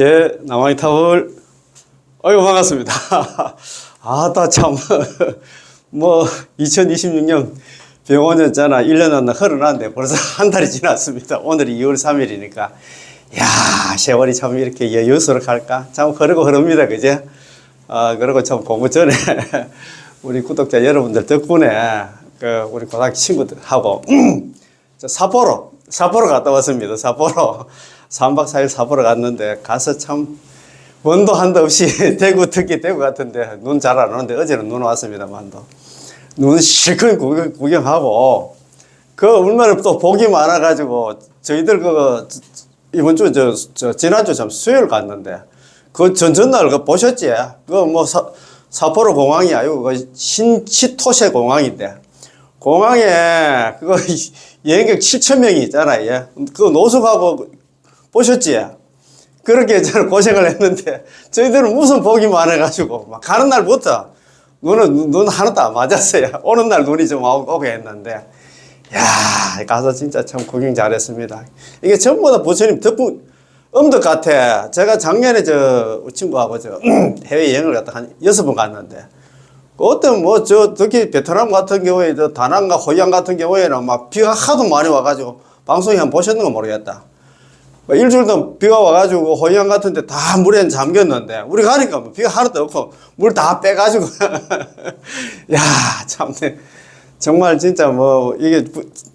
예, 남아이 타월. 어이구, 반갑습니다. 참, 2026년 병원이었잖아. 1년 안 흘러났는데 벌써 한 달이 지났습니다. 오늘이 2월 3일이니까. 야, 세월이 참 이렇게 여유스럽게 갈까? 참 흐르고 흐릅니다. 그제? 그리고 참 공부 전에 우리 구독자 여러분들 덕분에 우리 고등학교 친구들하고 삿포로 갔다 왔습니다. 삿포로. 3박 4일 삿포로 갔는데 가서 참 원도 한도 없이 대구 특히 대구 같은데 눈 잘 안 오는데 어제는 눈 왔습니다만도 눈 실컷 구경하고 얼마나 또 복이 많아가지고 저희들 이번 주 지난주 참 수요일 갔는데 전전날 보셨지? 삿포로 공항이 아니고 신치토세 공항인데 공항에 여행객 7,000명이 있잖아요. 노숙하고 보셨지? 그렇게 저는 고생을 했는데 저희들은 무슨 복이 많아가지고 막 가는 날부터 눈 하나도 안 맞았어요. 오는 날 눈이 좀 오게 했는데 야, 가서 진짜 참 구경 잘했습니다. 이게 전부 다 부처님 덕분 엄덕 같아. 제가 작년에 우리 친구하고 해외여행을 갔다 한 6번 갔는데 어떤 특히 베트남 같은 경우에 다낭과 호이안 같은 경우에는 막 비가 하도 많이 와가지고 방송에 한번 보셨는가 모르겠다. 일주일도 비가 와가지고 호이안 같은 데 다 물에 잠겼는데 우리 가니까 비가 하나도 없고 물 다 빼가지고 야, 참 정말 진짜 이게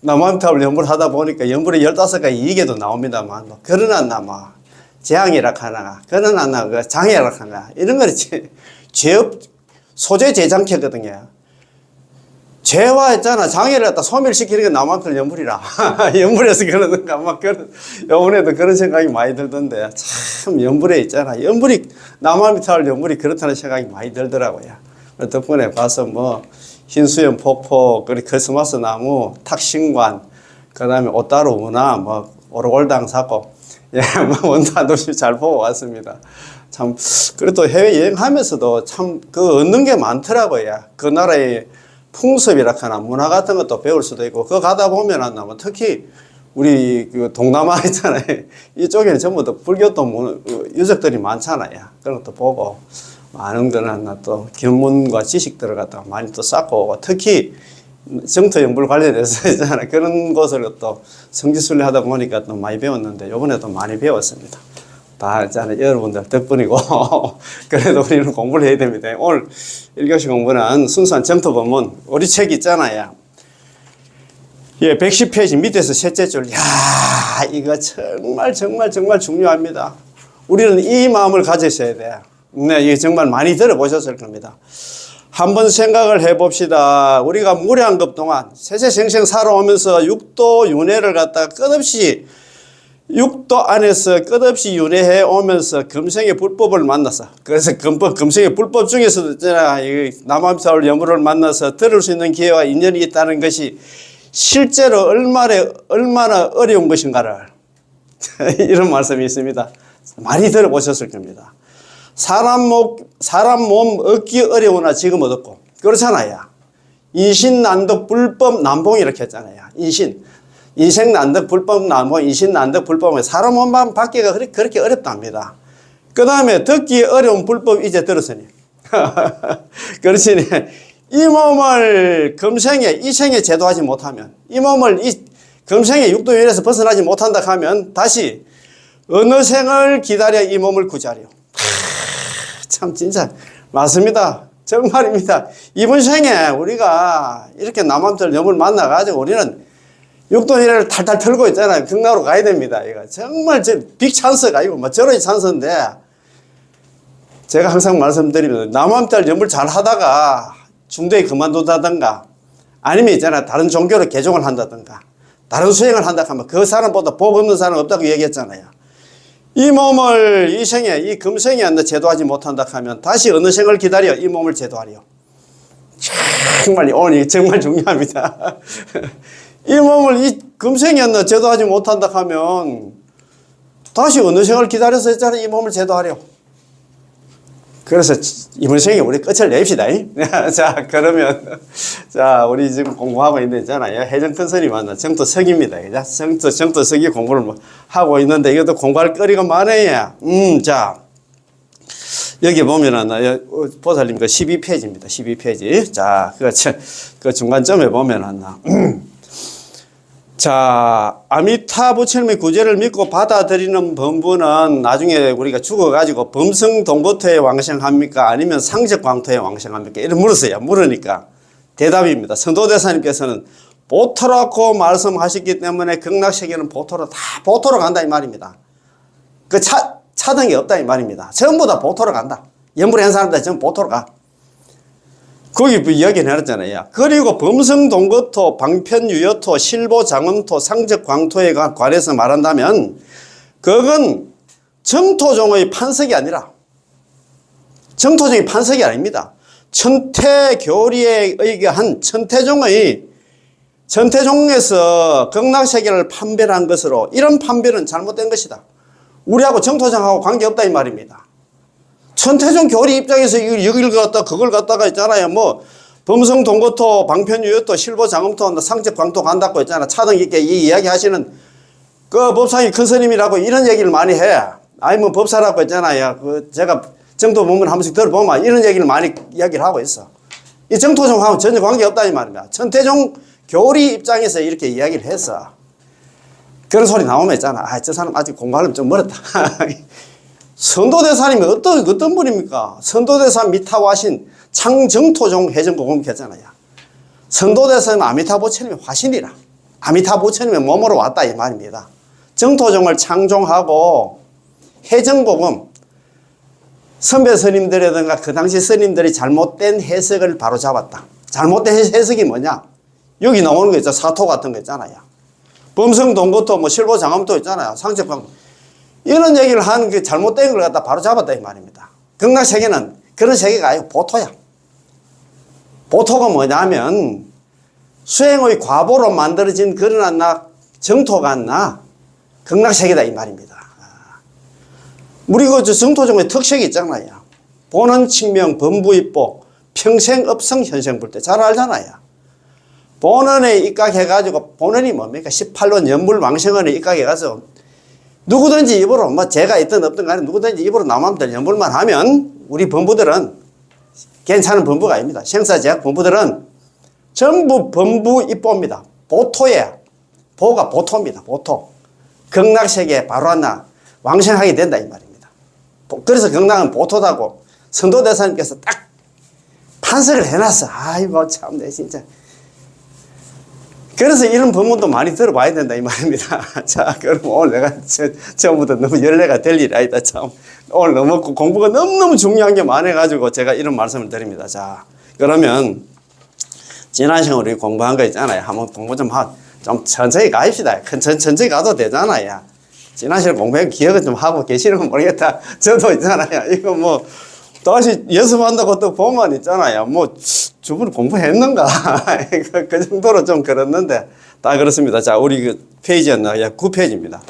남한탑을 연불 하다 보니까 연불에 15가지 이계도 나옵니다만 그러나 재앙이라 하나 그러나 장애라 하나 이런 거는 소재 제장캐거든요. 죄와 했잖아. 장애를 갖다 소멸시키는 게 남한테 연불이라. 연불에서 그러는가, 요번에도 그런 생각이 많이 들던데, 참, 연불에 있잖아. 남한미탈 연불이 그렇다는 생각이 많이 들더라고요. 덕분에 봐서 흰수염 폭포, 그리고 크리스마스 나무, 탁신관, 그 다음에 오따루 운하, 오르골당 사고, 예, 원단도 없이 잘 보고 왔습니다. 참, 그래도 해외여행 하면서도 참, 얻는 게 많더라고요. 그 나라의 풍습이라 하나 문화 같은 것도 배울 수도 있고 그거 가다 보면 특히 우리 동남아 있잖아요. 이쪽에는 전부 다 불교도 유적들이 많잖아요. 그런 것도 보고 많은 거는 또 견문과 지식들을 갖다가 많이 또 쌓고 오고 특히 정토 연불 관련해서 있잖아요. 그런 것을 또 성지순례 하다 보니까 또 많이 배웠는데 요번에도 많이 배웠습니다. 다 있잖아요. 여러분들 덕분이고 그래도 우리는 공부를 해야 됩니다. 오늘 1교시 공부는 순수한 정토 법문 우리 책 있잖아요. 예, 110페이지 밑에서 셋째 줄. 야, 이거 정말 중요합니다. 우리는 이 마음을 가지셔야 돼요. 네, 이게 정말 많이 들어보셨을 겁니다. 한번 생각을 해봅시다. 우리가 무량급 동안 세세생생 살아오면서 육도 윤회를 갖다가 끝없이 육도 안에서 끝없이 윤회해 오면서 금생의 불법을 만났어. 그래서 금생의 불법 중에서도 있잖아. 남한미탈 여물을 만나서 들을 수 있는 기회와 인연이 있다는 것이 실제로 얼마나 어려운 것인가를 이런 말씀이 있습니다. 많이 들어보셨을 겁니다. 사람 몸 얻기 어려우나 지금 얻었고 그렇잖아요. 인신난독 불법 난봉 이렇게 했잖아요. 인생난득 불법 나무 인신난득 불법은 사람 몸만 받기가 그렇게 어렵답니다. 그 다음에 듣기 어려운 불법 이제 들었으니 그렇지 이 몸을 이 생에 제도하지 못하면 이 몸을 금생의 육도윤회에서 벗어나지 못한다 하면 다시 어느 생을 기다려 이 몸을 구자려. 참 진짜 맞습니다. 정말입니다. 이번 생에 우리가 이렇게 남한미탈 염을 만나가지고 우리는 육도윤회를 탈탈 털고 있잖아요. 경나로 가야 됩니다. 이거 정말 빅 찬스가 아니고 저런 찬스인데 제가 항상 말씀드리면 남한미탈 염을 잘 하다가 중도에 그만둔다든가 아니면 있잖아 다른 종교로 개종을 한다든가 다른 수행을 한다 하면 그 사람보다 복 없는 사람 없다고 얘기했잖아요. 이 몸을 이 생에 이 금생에 제도하지 못한다 하면 다시 어느 생을 기다려 이 몸을 제도하려. 정말 오늘 정말 중요합니다. 이 몸을 이 금생에 제도하지 못한다 하면 다시 어느 생을 기다려서 했잖아요. 이 몸을 제도하려. 그래서 이번 생에 우리 끝을 냅시다. 자, 그러면, 자, 우리 지금 공부하고 있는 있잖아요. 해정큰 스님 만나 정토석입니다. 정토석이 공부를 뭐 하고 있는데 이것도 공부할 거리가 많아요. 자, 여기 보면은, 보살님 그 12페이지입니다. 12페이지. 자, 그 중간점에 보면은, 자, 아미타 부처님의 구제를 믿고 받아들이는 범부는 나중에 우리가 죽어가지고 범성동보토에 왕생합니까? 아니면 상적광토에 왕생합니까? 이런 물었어요. 물으니까 대답입니다. 성도대사님께서는 보토라고 말씀하셨기 때문에 극락세계는 보토로 다 보토로 간다 이 말입니다. 그 차등이 없다 이 말입니다. 전부 다 보토로 간다. 연불한 사람들 전부 보토로 가. 거기 이야기 내놨잖아요. 그리고 범성동거토, 방편유여토, 실보장엄토, 상적광토에 관해서 말한다면 그건 정토종의 판석이 아니라 정토종의 판석이 아닙니다. 천태교리에 의거한 천태종에서 극락세계를 판별한 것으로 이런 판별은 잘못된 것이다. 우리하고 정토종하고 관계없다 이 말입니다. 천태종 교리 입장에서 여기를 갖다 그걸 갖다가 있잖아요. 뭐 범성동거토, 방편유여토, 실보장엄토, 상적광토 간다고 있잖아. 차등 있게 이 이야기 하시는 그 법상이 큰 스님이라고 이런 얘기를 많이 해. 아니 뭐 법사라고 있잖아요. 그 제가 정토 본문 한 번씩 들어보면 이런 얘기를 많이 이야기를 하고 있어. 이 정토종하고 전혀 관계없다 이 말입니다. 천태종 교리 입장에서 이렇게 이야기를 했어. 그런 소리 나오면 있잖아. 아, 저 사람 아직 공부하려면 좀 멀었다. 선도대사님이 어떤 분입니까? 선도대사 미타화신 창정토종 해정고금 했잖아요. 선도대사는 아미타부처님의 화신이라. 아미타부처님의 몸으로 왔다 이 말입니다. 정토종을 창종하고 해정고금 선배 스님들이라든가 그 당시 스님들이 잘못된 해석을 바로 잡았다. 잘못된 해석이 뭐냐? 여기 나오는 거 있죠. 사토 같은 거 있잖아요. 범성동거토, 뭐 실보장엄토 있잖아요. 상적광토. 이런 얘기를 하는 게 잘못된 걸 갖다 바로 잡았다 이 말입니다. 극락세계는 그런 세계가 아니고 보토야. 보토가 뭐냐면 수행의 과보로 만들어진 그런 정토가 안나 극락세계다 이 말입니다. 우리 그 정토종의 특색이 있잖아요. 보는 칭명, 범부입보, 평생업성, 현생불대 잘 알잖아요. 본원에 입각해가지고 본원이 뭡니까? 18원 연불왕생원에 입각해가지고 누구든지 입으로 뭐 제가 있든 없든 간에 누구든지 입으로 나오면 연불만 하면 우리 범부들은 괜찮은 범부가 아닙니다. 생사제약 범부들은 전부 범부 입보입니다. 보토에 보가 보토입니다. 보토. 극락세계에 바로 하나 왕생하게 된다 이 말입니다. 그래서 극락은 보토다고 선도대사님께서 딱 판서를 해놨어. 아이고 참 내 진짜. 그래서 이런 법문도 많이 들어봐야 된다 이 말입니다. 자, 그럼 오늘 내가 처음부터 너무 열례가 될 일이 아니다. 참 오늘 너무 공부가 너무너무 중요한 게 많아가지고 제가 이런 말씀을 드립니다. 자, 그러면 지난 시간 우리 공부한 거 있잖아요. 한번 공부 좀 천천히 가입시다. 천천히 가도 되잖아요. 지난 시간 공부한 기억을 좀 하고 계시는 모르겠다. 저도 있잖아요. 이거 뭐 다시 연습한다고 또 보면 있잖아요. 뭐, 저분 공부했는가? 그 정도로 좀 그렇는데, 다 그렇습니다. 자, 우리 그 페이지였나? 9페이지입니다.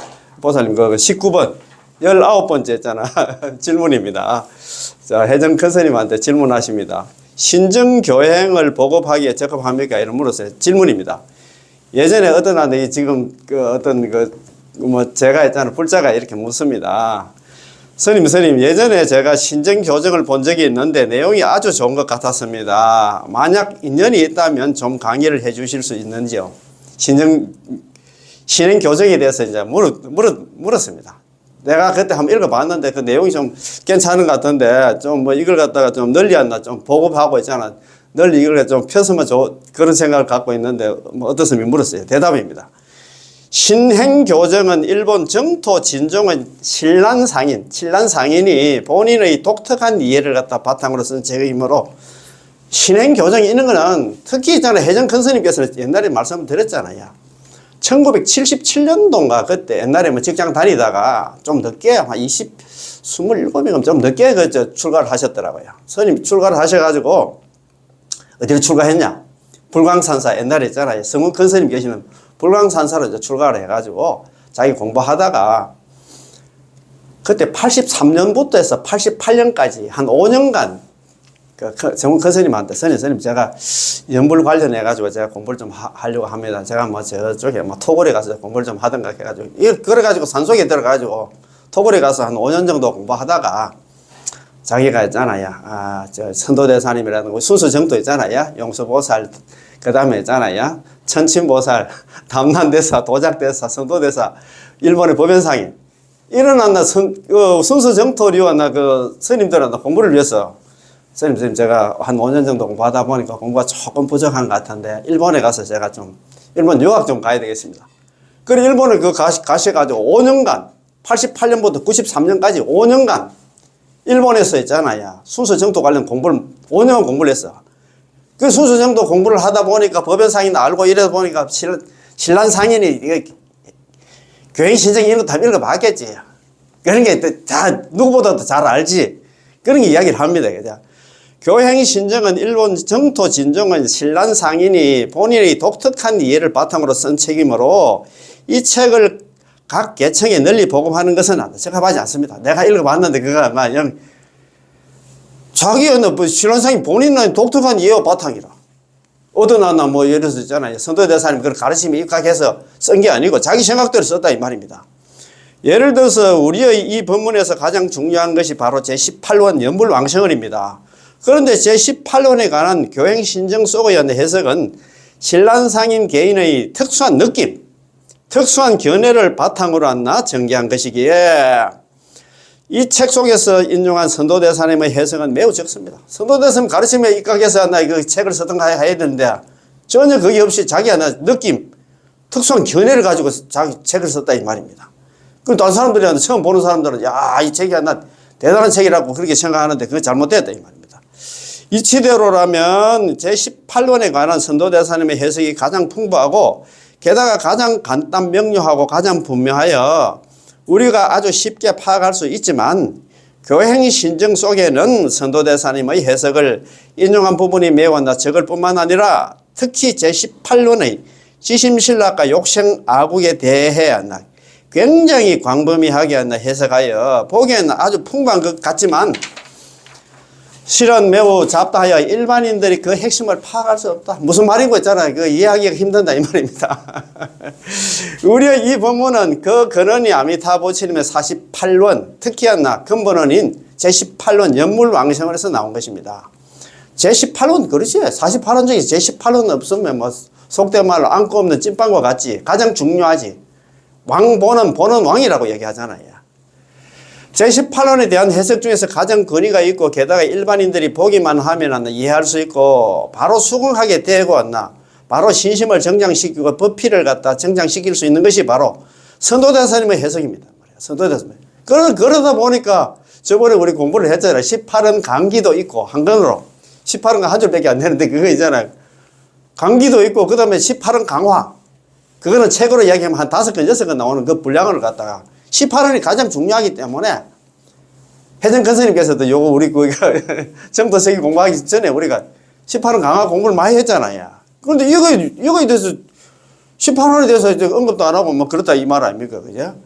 보살님, 그 19번, 19번째 했잖아. 질문입니다. 자, 해정 큰 스님한테 질문하십니다. 신정교행을 보급하기에 적합합니까? 이런 물었어요. 질문입니다. 예전에 어떤 아들이 지금 제가 했잖아. 불자가 이렇게 묻습니다. 스님, 예전에 제가 신정교정을 본 적이 있는데 내용이 아주 좋은 것 같았습니다. 만약 인연이 있다면 좀 강의를 해 주실 수 있는지요? 신행교정에 대해서 이제 물었습니다. 내가 그때 한번 읽어봤는데 그 내용이 좀 괜찮은 것 같은데 좀 뭐 이걸 갖다가 좀 널리 좀 보급하고 있잖아. 널리 이걸 좀 펴서면 그런 생각을 갖고 있는데 뭐 어떻습니까? 물었어요. 대답입니다. 신행교정은 일본 정토 진종의 신란상인이 본인의 독특한 이해를 갖다 바탕으로 쓴 책이므로 신행교정이 있는 거는 특히 있잖아요. 해정 큰 스님께서 옛날에 말씀을 드렸잖아요. 1977년도인가 그때 옛날에 뭐 직장 다니다가 좀 늦게 한 27이면 좀 늦게 출가를 하셨더라고요. 스님 출가를 하셔가지고 어디로 출가했냐? 불광산사 옛날에 있잖아요. 성은 큰 스님 계시는 불광산사로 이제 출가를 해가지고 자기 공부하다가 그때 83년부터 해서 88년까지 한 5년간 정원 선생님한테 선생님 제가 연불 관련해가지고 제가 공부를 좀 하려고 합니다. 제가 뭐 저쪽에 뭐 토굴에 가서 공부를 좀 하던가 해가지고 그래가지고 산속에 들어가가지고 토굴에 가서 한 5년 정도 공부하다가 자기가 있잖아요. 저 선도대사님이라는 순수정토 있잖아요. 용서보살 그 다음에 있잖아요. 천친보살, 담난대사, 도작대사, 선도대사, 일본의 법연상인 이런 순수정토류나 그 스님들한테 공부를 위해서 선생님 제가 한 5년 정도 공부하다 보니까 공부가 조금 부족한 것 같은데 일본에 가서 제가 좀 일본 유학 좀 가야 되겠습니다. 그래 일본에 가셔가지고 5년간 88년부터 93년까지 5년간 일본에서 있잖아요. 순수정토 관련 공부를 5년 공부를 했어. 그 순수정토 공부를 하다 보니까 법연상인 알고 이러다 보니까 신란상인이 교행신정 이런 거 다 읽어봤겠지. 그런 게 다 누구보다도 잘 알지. 그런 게 이야기를 합니다. 그죠? 교행신정은 일본 정토 진정은 신란상인이 본인의 독특한 이해를 바탕으로 쓴 책이므로 이 책을 각 계층에 널리 보급하는 것은 적합하지 않습니다. 내가 읽어봤는데 그거 막 자기는 뭐 신란상인 본인은 독특한 이해와 바탕이라. 얻어놨나 뭐 예를 들어서 있잖아요. 선도대사님 그런 가르침에 입각해서 쓴 게 아니고 자기 생각대로 썼다 이 말입니다. 예를 들어서 우리의 이 본문에서 가장 중요한 것이 바로 제18원 연불왕생을입니다. 그런데 제18원에 관한 교행신정 속의 해석은 신란상인 개인의 특수한 느낌, 특수한 견해를 바탕으로 한나 전개한 것이기에 이 책 속에서 인용한 선도대사님의 해석은 매우 적습니다. 선도대사님 가르침에 입각해서 그 책을 쓰던가 해야 되는데 전혀 그게 없이 자기 느낌, 특수한 견해를 가지고 자기 책을 썼다 이 말입니다. 그럼 다른 사람들이 처음 보는 사람들은 야, 이 책이 대단한 책이라고 그렇게 생각하는데 그건 잘못됐다 이 말입니다. 이치대로라면 제18원에 관한 선도대사님의 해석이 가장 풍부하고 게다가 가장 간단 명료하고 가장 분명하여 우리가 아주 쉽게 파악할 수 있지만 교행신정 속에는 선도대사님의 해석을 인용한 부분이 매우 적을 뿐만 아니라 특히 제18원의 지심신락과 욕생아국에 대해 굉장히 광범위하게 해석하여 보기에는 아주 풍부한 것 같지만 실은 매우 잡다하여 일반인들이 그 핵심을 파악할 수 없다. 무슨 말인고 있잖아요. 그 이해하기가 힘든다 이 말입니다. 우리의 이 본문은 그 근원이 아미타부처님의 48원, 특히 근본원인 제18원 연물왕생을에서 나온 것입니다. 제18원 그렇지. 48원 중에 제18원 없으면 뭐 속된 말로 안고 없는 찐빵과 같지. 가장 중요하지. 왕보는 보는 왕이라고 얘기하잖아요. 제18원에 대한 해석 중에서 가장 권위가 있고 게다가 일반인들이 보기만 하면 이해할 수 있고 바로 수긍하게 되고 바로 신심을 정장시키고 법피를 갖다 정장시킬 수 있는 것이 바로 선도대사님의 해석입니다. 선도대사님. 그러다 보니까 저번에 우리 공부를 했잖아요. 18은 강기도 있고 한권으로 18은 한 줄밖에 안 되는데 그거 있잖아요. 강기도 있고 그 다음에 18은 강화. 그거는 책으로 이야기하면 한 5건 6건 나오는 그 분량을 갖다가 18원이 가장 중요하기 때문에 혜정 선생님께서도 요거 우리 정도세기 공부하기 전에 우리가 18원 강화 공부를 많이 했잖아요. 그런데 이거에 대해서 18원에 대해서 언급도 안 하고 뭐 그렇다 이 말 아닙니까? 그죠?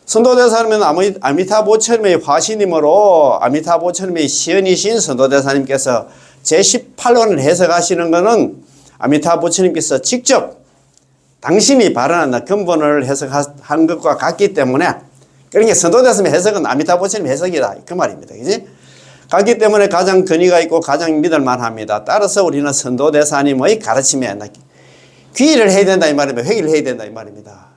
선도대사님은 아미타부처님의 화신이므로 아미타부처님의 시연이신 선도대사님께서 제18원을 해석하시는 것은 아미타부처님께서 직접 당신이 발언한 근본을 해석한 것과 같기 때문에 그러니까 선도대사님의 해석은 아미타부처님의 해석이다 그 말입니다. 그지? 같기 때문에 가장 근위가 있고 가장 믿을만 합니다. 따라서 우리는 선도대사님의 가르침에 귀의를 해야 된다 이 말입니다. 회귀를 해야 된다 이 말입니다.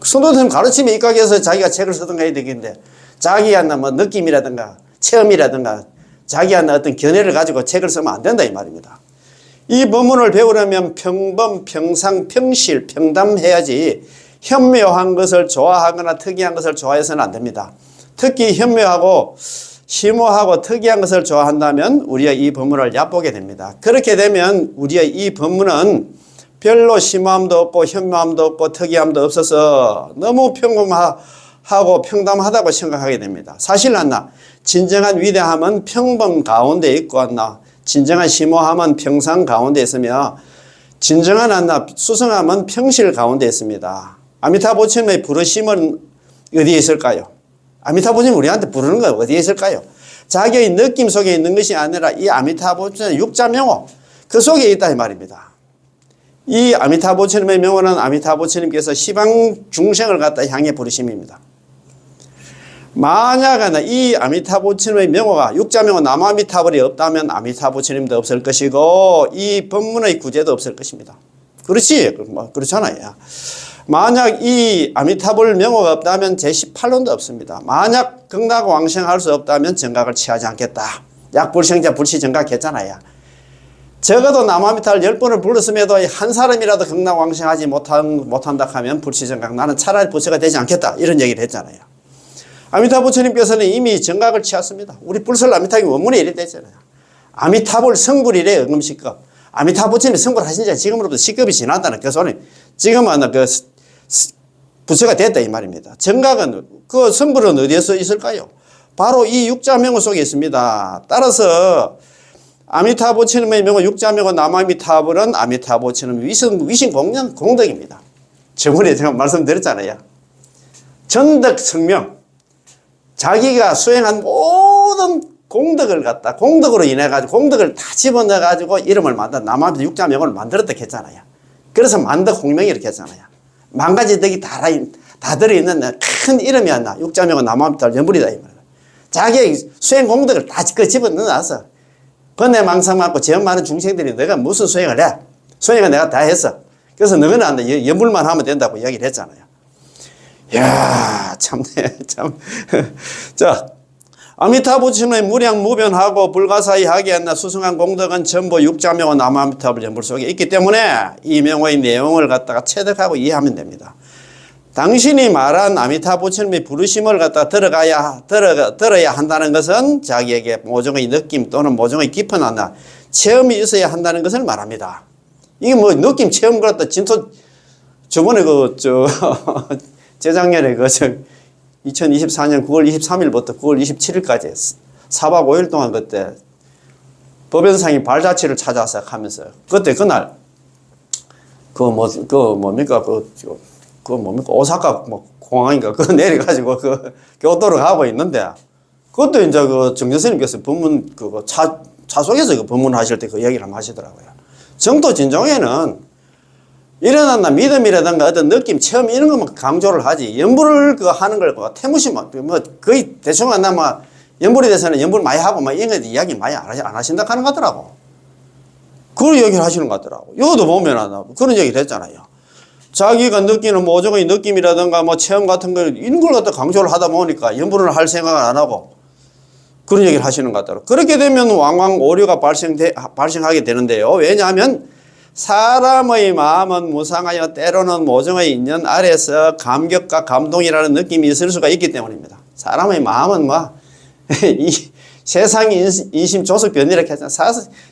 선도대사님 가르침에 입각해서 자기가 책을 쓰든가 해야 되겠는데 자기가 뭐 느낌이라든가 체험이라든가 자기가 어떤 견해를 가지고 책을 쓰면 안 된다 이 말입니다. 이 법문을 배우려면 평범, 평상, 평실, 평담해야지 현묘한 것을 좋아하거나 특이한 것을 좋아해서는 안 됩니다. 특히 현묘하고 심오하고 특이한 것을 좋아한다면 우리의 이 법문을 얕보게 됩니다. 그렇게 되면 우리의 이 법문은 별로 심오함도 없고 현묘함도 없고 특이함도 없어서 너무 평범하고 평담하다고 생각하게 됩니다. 사실 진정한 위대함은 평범 가운데 있고 진정한 심오함은 평상 가운데 있으며 진정한 수성함은 평실 가운데 있습니다. 아미타부처님의 부르심은 어디에 있을까요? 아미타부처님 우리한테 부르는 건 어디에 있을까요? 자기의 느낌 속에 있는 것이 아니라 이 아미타부처님의 육자명호 그 속에 있다 이 말입니다. 이 아미타부처님의 명호는 아미타부처님께서 시방 중생을 갖다 향해 부르심입니다. 만약 이 아미타부처님의 명호가 육자명호 남아미타불이 없다면 아미타부처님도 없을 것이고 이 법문의 구제도 없을 것입니다. 그렇지? 그렇잖아요. 만약 이 아미타불 명호가 없다면 제18론도 없습니다. 만약 극락왕생할 수 없다면 정각을 취하지 않겠다. 약불생자 불시정각 했잖아요. 적어도 남아미타를 10번을 불렀음에도 한 사람이라도 극락왕생하지 못한다 하면 불시정각 나는 차라리 부처가 되지 않겠다. 이런 얘기를 했잖아요. 아미타 부처님께서는 이미 정각을 취했습니다. 우리 불설 아미타의 원문에 이래 됐잖아요. 아미타불 성불이래 응음시급. 아미타 부처님이 성불하신 지 지금으로부터 10급이 지났다는 그 소리. 지금은 그 부처가 됐다 이 말입니다. 정각은 그 성불은 어디에서 있을까요? 바로 이 육자명호 속에 있습니다. 따라서 아미타 부처님의 명호 육자명호 남아미타불은 아미타 부처님 위신 공연 공덕입니다. 저번에 제가 말씀드렸잖아요. 전덕 성명. 자기가 수행한 모든 공덕을 갖다 공덕으로 인해 가지고 공덕을 다 집어넣어 가지고 이름을 만든 남아미타 육자명호를 만들었다 했잖아요. 그래서 만덕 홍명이 이렇게 했잖아요. 만 가지 덕이 다 들어있는 큰 이름이었나 육자명호 남아미타 연불이다 이 말이야. 자기의 수행 공덕을 다 집어넣어서 번뇌 망상 많고 죄업 많은 중생들이 너가 무슨 수행을 해? 수행을 내가 다 했어. 그래서 너는 연불만 하면 된다고 이야기를 했잖아요. 이야, 참네, 참. 자, 아미타 부처님의 무량무변하고 불가사의하게 한나 수승한 공덕은 전부 육자명호 남아미타불 연불 속에 있기 때문에 이 명호의 내용을 갖다가 체득하고 이해하면 됩니다. 당신이 말한 아미타 부처님의 부르심을 갖다 들어야 한다는 것은 자기에게 모종의 느낌 또는 모종의 깊은 하나 체험이 있어야 한다는 것을 말합니다. 이게 뭐 느낌 체험 그렇다 진토 저번에 재작년에 2024년 9월 23일부터 9월 27일까지 4박 5일 동안 그때 법연상이 발자취를 찾아서 하면서 그때 그날 오사카 공항인가 그거 내려가지고 교토를 가고 있는데 그것도 이제 정전스님께서 법문 차 속에서 법문하실 때 그 얘기를 한번 하시더라고요. 정토 진종에는 일어난다 믿음이라든가 어떤 느낌 체험 이런 것만 강조를 하지 연불을 하는 걸 태무시 거의 대충 안 연불에 대해서는 연불 많이 하고 이런 거 이야기 많이 안 하신다 하는 것 같더라고. 그런 얘기를 하시는 것 같더라고. 이것도 보면 그런 얘기를 했잖아요. 자기가 느끼는 모종의 느낌이라든가 체험 같은 거 이런 걸 갖다 강조를 하다 보니까 연불을 할 생각을 안 하고 그런 얘기를 하시는 것 같더라고. 그렇게 되면 왕왕 오류가 발생하게 되는데요. 왜냐하면 사람의 마음은 무상하여 때로는 모종의 인연 아래서 감격과 감동이라는 느낌이 있을 수가 있기 때문입니다. 사람의 마음은 이 세상이 인심 조석 변이라고 했잖아.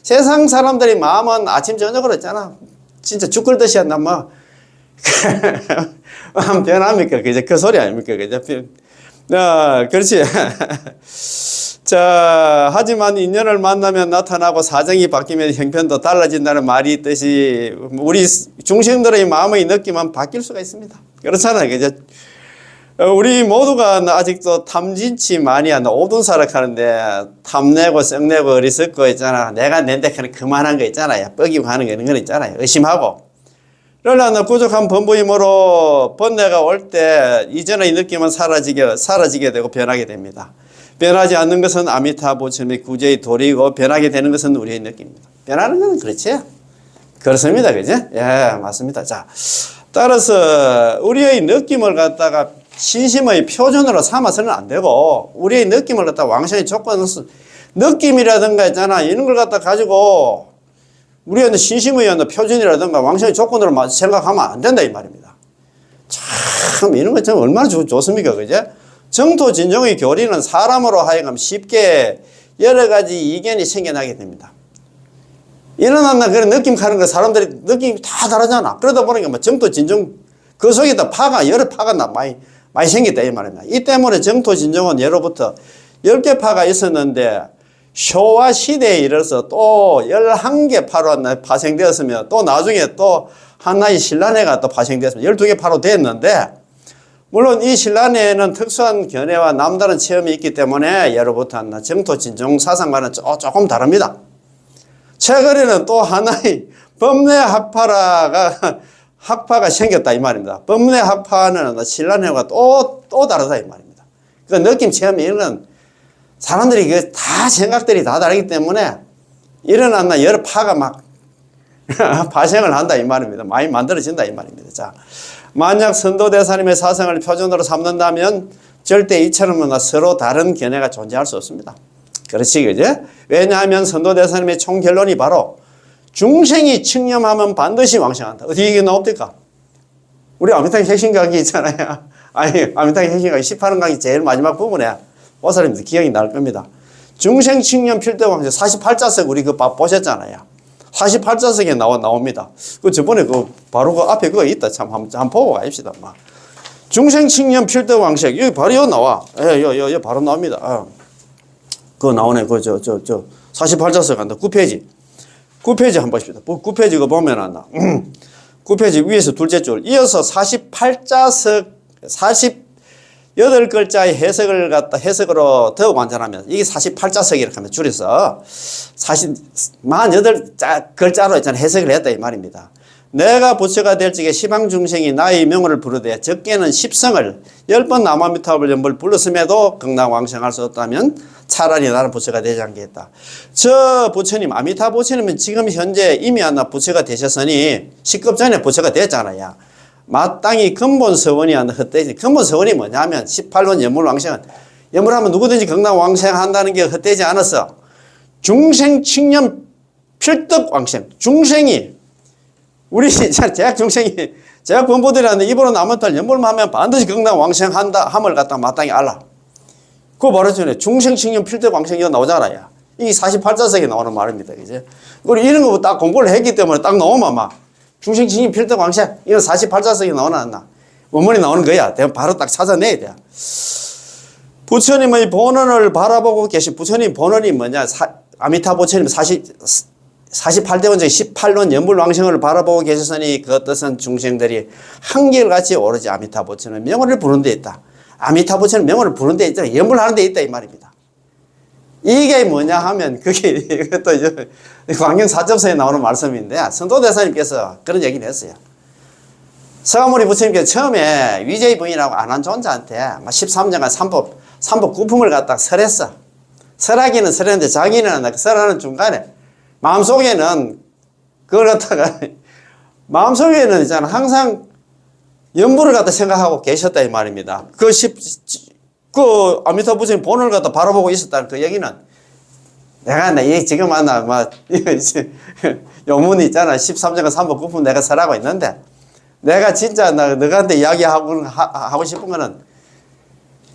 세상 사람들의 마음은 아침 저녁으로 했잖아. 진짜 죽을듯이 한다 변합니까? 그 소리 아닙니까? 그렇지. 자, 하지만 인연을 만나면 나타나고 사정이 바뀌면 형편도 달라진다는 말이 있듯이 우리 중생들의 마음의 느낌은 바뀔 수가 있습니다. 그렇잖아요. 그죠? 우리 모두가 아직도 탐진치 많이 한다. 오둔사락 하는데 탐내고 썩내고 어리석고 있잖아. 내가 낸데 그만한 거 있잖아요. 뻐기고 하는 거 이런 거 있잖아요. 의심하고. 그러나 부족한 번부임으로 번뇌가 올 때 이전의 느낌은 사라지게 되고 변하게 됩니다. 변하지 않는 것은 아미타 부처님의 구제의 도리이고 변하게 되는 것은 우리의 느낌입니다. 변하는 것은 그렇지? 그렇습니다. 그죠? 예, 맞습니다. 자, 따라서 우리의 느낌을 갖다가 신심의 표준으로 삼아서는 안 되고 우리의 느낌을 갖다가 왕성히 조건을 느낌이라든가 있잖아. 이런 걸 갖다 가지고 우리의 신심의 표준이라든가 왕성히 조건으로 생각하면 안 된다 이 말입니다. 참 이런 거 참 얼마나 좋습니까? 그죠? 정토 진종의 교리는 사람으로 하여금 쉽게 여러 가지 이견이 생겨나게 됩니다. 일어난다 그런 느낌 하는 거 사람들이 느낌이 다 다르잖아. 그러다 보니까 정토 진종 그 속에다 여러 파가 많이 생겼다 이 말입니다. 이 때문에 정토 진종은 예로부터 10개 파가 있었는데 쇼와 시대에 이르러서 또 11개 파로 파생되었으며 또 나중에 또 하나의 신라내가 또 파생되었으면 12개 파로 됐는데 물론 이 신라내에는 특수한 견해와 남다른 체험이 있기 때문에 예로부터 정토 진종 사상과는 조금 다릅니다. 최근에는 또 하나의 법례 학파가 생겼다 이 말입니다. 법례 학파는 신라내와 또 다르다 이 말입니다. 그 느낌 체험 이런 건 사람들이 다 생각들이 다 다르기 때문에 일어나는 여러 파가 막 발생을 한다 이 말입니다. 많이 만들어진다 이 말입니다. 자, 만약 선도대사님의 사상을 표준으로 삼는다면 절대 이처럼 서로 다른 견해가 존재할 수 없습니다. 그렇지, 그죠? 왜냐하면 선도대사님의 총결론이 바로 중생이 칙념하면 반드시 왕생한다. 어떻게 이게 나옵니까? 우리 아미타의 핵심 강의 있잖아요. 아니, 아미타의 핵심 강의 18원 강의 제일 마지막 부분에 보살님들 기억이 날 겁니다. 중생 칙념 필대 왕생 48자석 우리 보셨잖아요. 48자석에 나옵니다. 저번에 바로 앞에 그거 있다. 참, 한번 보고 가십시다. 중생 칙념 필대 왕생. 여기 바로 여기 나와. 여기 바로 나옵니다. 그거 나오네. 48자석 한다. 9페이지. 9페이지 한번 보십시다. 9페이지 그거 보면 9페이지 위에서 둘째 줄. 이어서 48자석, 48글자의 해석으로 더 완전하면 이게 48자석 이렇게 하면 줄여서 48글자로 있잖아 해석을 했다 이 말입니다. 내가 부처가 될 적에 시방중생이 나의 명호를 부르되 적게는 10성을 10번 나무아미타불 연불 불렀음에도 극락왕생할 수 없다면 차라리 나는 부처가 되지 않겠다. 저 부처님 아미타 부처님은 지금 현재 이미 부처가 되셨으니 10급 전에 부처가 됐잖아요. 마땅히 근본서원이 헛되지. 근본서원이 뭐냐면 18번 연물왕생은 연물하면 누구든지 극락왕생한다는 게 헛되지 않았어. 중생칙념 필덕왕생. 중생이 우리 제약 중생이 제약 본부들이라는데 입으로 남았다 연물만 하면 반드시 극락왕생한다 함을 갖다 마땅히 알라. 그거 말해주네. 중생칙념 필덕왕생이 나오잖아요. 이게 48자석에 나오는 말입니다. 그죠? 우리 이런 거 딱 공부를 했기 때문에 딱 나오면 중생칭이 필덕왕생 이건 48자석이 나오나 안 나? 원문이 나오는 거야. 내가 바로 딱 찾아내야 돼. 부처님의 본원을 바라보고 계신 부처님 본원이 뭐냐? 아미타 부처님 48대원 중 18원 연불왕생을 바라보고 계셨으니 그 뜻은 중생들이 한결같이 오로지 아미타 부처는 명호를 부르는 데 있다. 아미타 부처는 명호를 부르는 데 있다. 연불하는 데 있다 이 말입니다. 이게 뭐냐 하면 그게 이것도 광경 4.4에 나오는 말씀인데 선도대사님께서 그런 얘기를 했어요. 서가모니 부처님께서 처음에 위제의 부인이라고 안한존자한테 13년간 삼법 구품을 갖다가 설했어. 설하기는 설했는데 자기는 설하는 중간에 마음속에는 그걸 갖다가 마음속에는 있잖아 항상 연부를 갖다 생각하고 계셨다 이 말입니다. 그 아미타 부처님 본을 갖다 바라보고 있었다는 그 얘기는 내가 지금 요문이 있잖아. 13장과 3법 9품 내가 설하고 있는데 내가 진짜 너한테 이야기하고 싶은 거는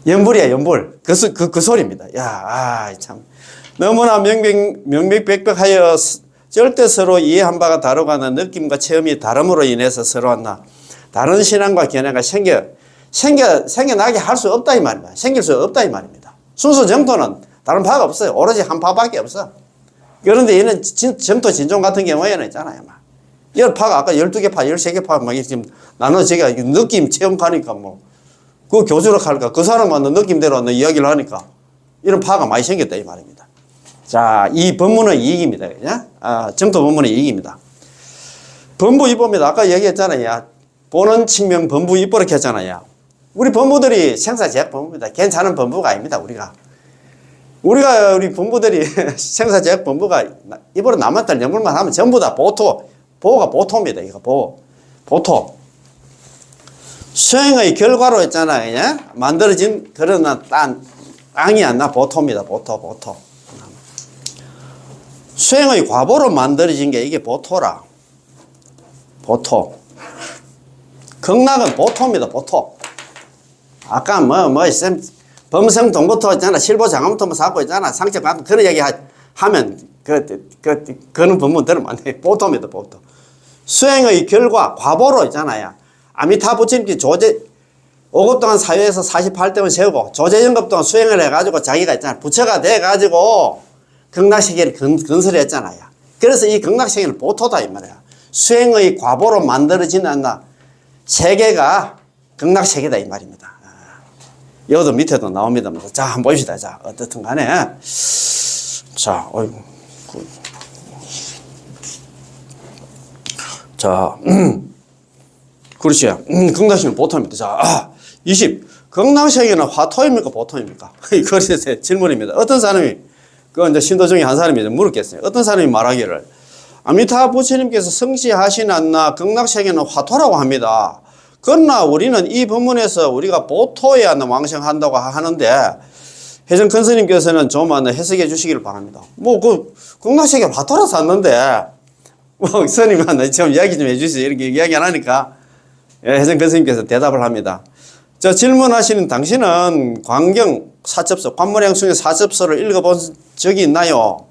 연불이야 연불. 그 소리입니다. 야, 참 너무나 명백백백하여 절대 서로 이해한 바가 다르고는 느낌과 체험이 다름으로 인해서 서로 다른 신앙과 견해가 생겨나게 할 수 없다 이 말입니다. 생길 수 없다 이 말입니다. 순수 정토는 다른 파가 없어요. 오로지 한 파밖에 없어. 그런데 얘는 정토 진종 같은 경우에는 있잖아요. 이런 파가 아까 12개 파, 13개 파 지금 나는 제가 느낌 체험하니까 그 교주로 할까 그 사람은 느낌대로 이야기를 하니까 이런 파가 많이 생겼다 이 말입니다. 자, 이 법문의 이익입니다. 그냥 정토 법문의 이익입니다. 법부 입법입니다. 아까 얘기했잖아요. 본원 측면 법부 입법 이렇게 했잖아요. 우리 법부들이 생사제약 법부입니다. 괜찮은 법부가 아닙니다. 우리 법부들이 생사제약 법부가 입으로 남았던 연물만 하면 전부 다 보호가 보토입니다. 이거 보토. 수행의 결과로 있잖아요. 만들어진 그런 땅이 안 나 보토입니다. 보토. 수행의 과보로 만들어진 게 이게 보토라. 보토. 극락은 보토입니다. 보토. 아까 범성 동부터 있잖아. 실보 장암부터 잡고 있잖아. 상처 받고 그런 얘기 하면 그는 법문 들으면 안 돼. 보토입니다. 보토. 수행의 결과 과보로 있잖아요. 아미타 부처님께 5급 동안 사회에서 48대원 세우고 조제연급 동안 수행을 해가지고 자기가 있잖아. 부처가 돼가지고 극락세계를 건설했잖아요. 그래서 이 극락세계는 보토다 이 말이야. 수행의 과보로 만들어진 세계가 극락세계다 이 말입니다. 여기도 밑에도 나옵니다. 자, 한번 봅시다. 자, 어떻든 간에. 자, 어이구. 자, 그렇죠. 극락세계는 보통입니다. 자, 20. 극락세계는 화토입니까? 보통입니까? 그래서 질문입니다. 어떤 사람이, 그 이제 신도 중에 한 사람이 물었겠어요. 어떤 사람이 말하기를, 아미타 부처님께서 성시하시나나 극락세계는 화토라고 합니다. 그러나 우리는 이 본문에서 우리가 보토에 왕생한다고 하는데, 혜정 큰 스님께서는 좀 해석해 주시기를 바랍니다. 극락세계 화토라 샀는데, 스님한테 좀 이야기 좀 해주세요. 이렇게 이야기 안 하니까, 혜정 큰 스님께서 대답을 합니다. 저 질문하시는 당신은 광경 사첩서, 관문행숭의 사첩서를 읽어본 적이 있나요?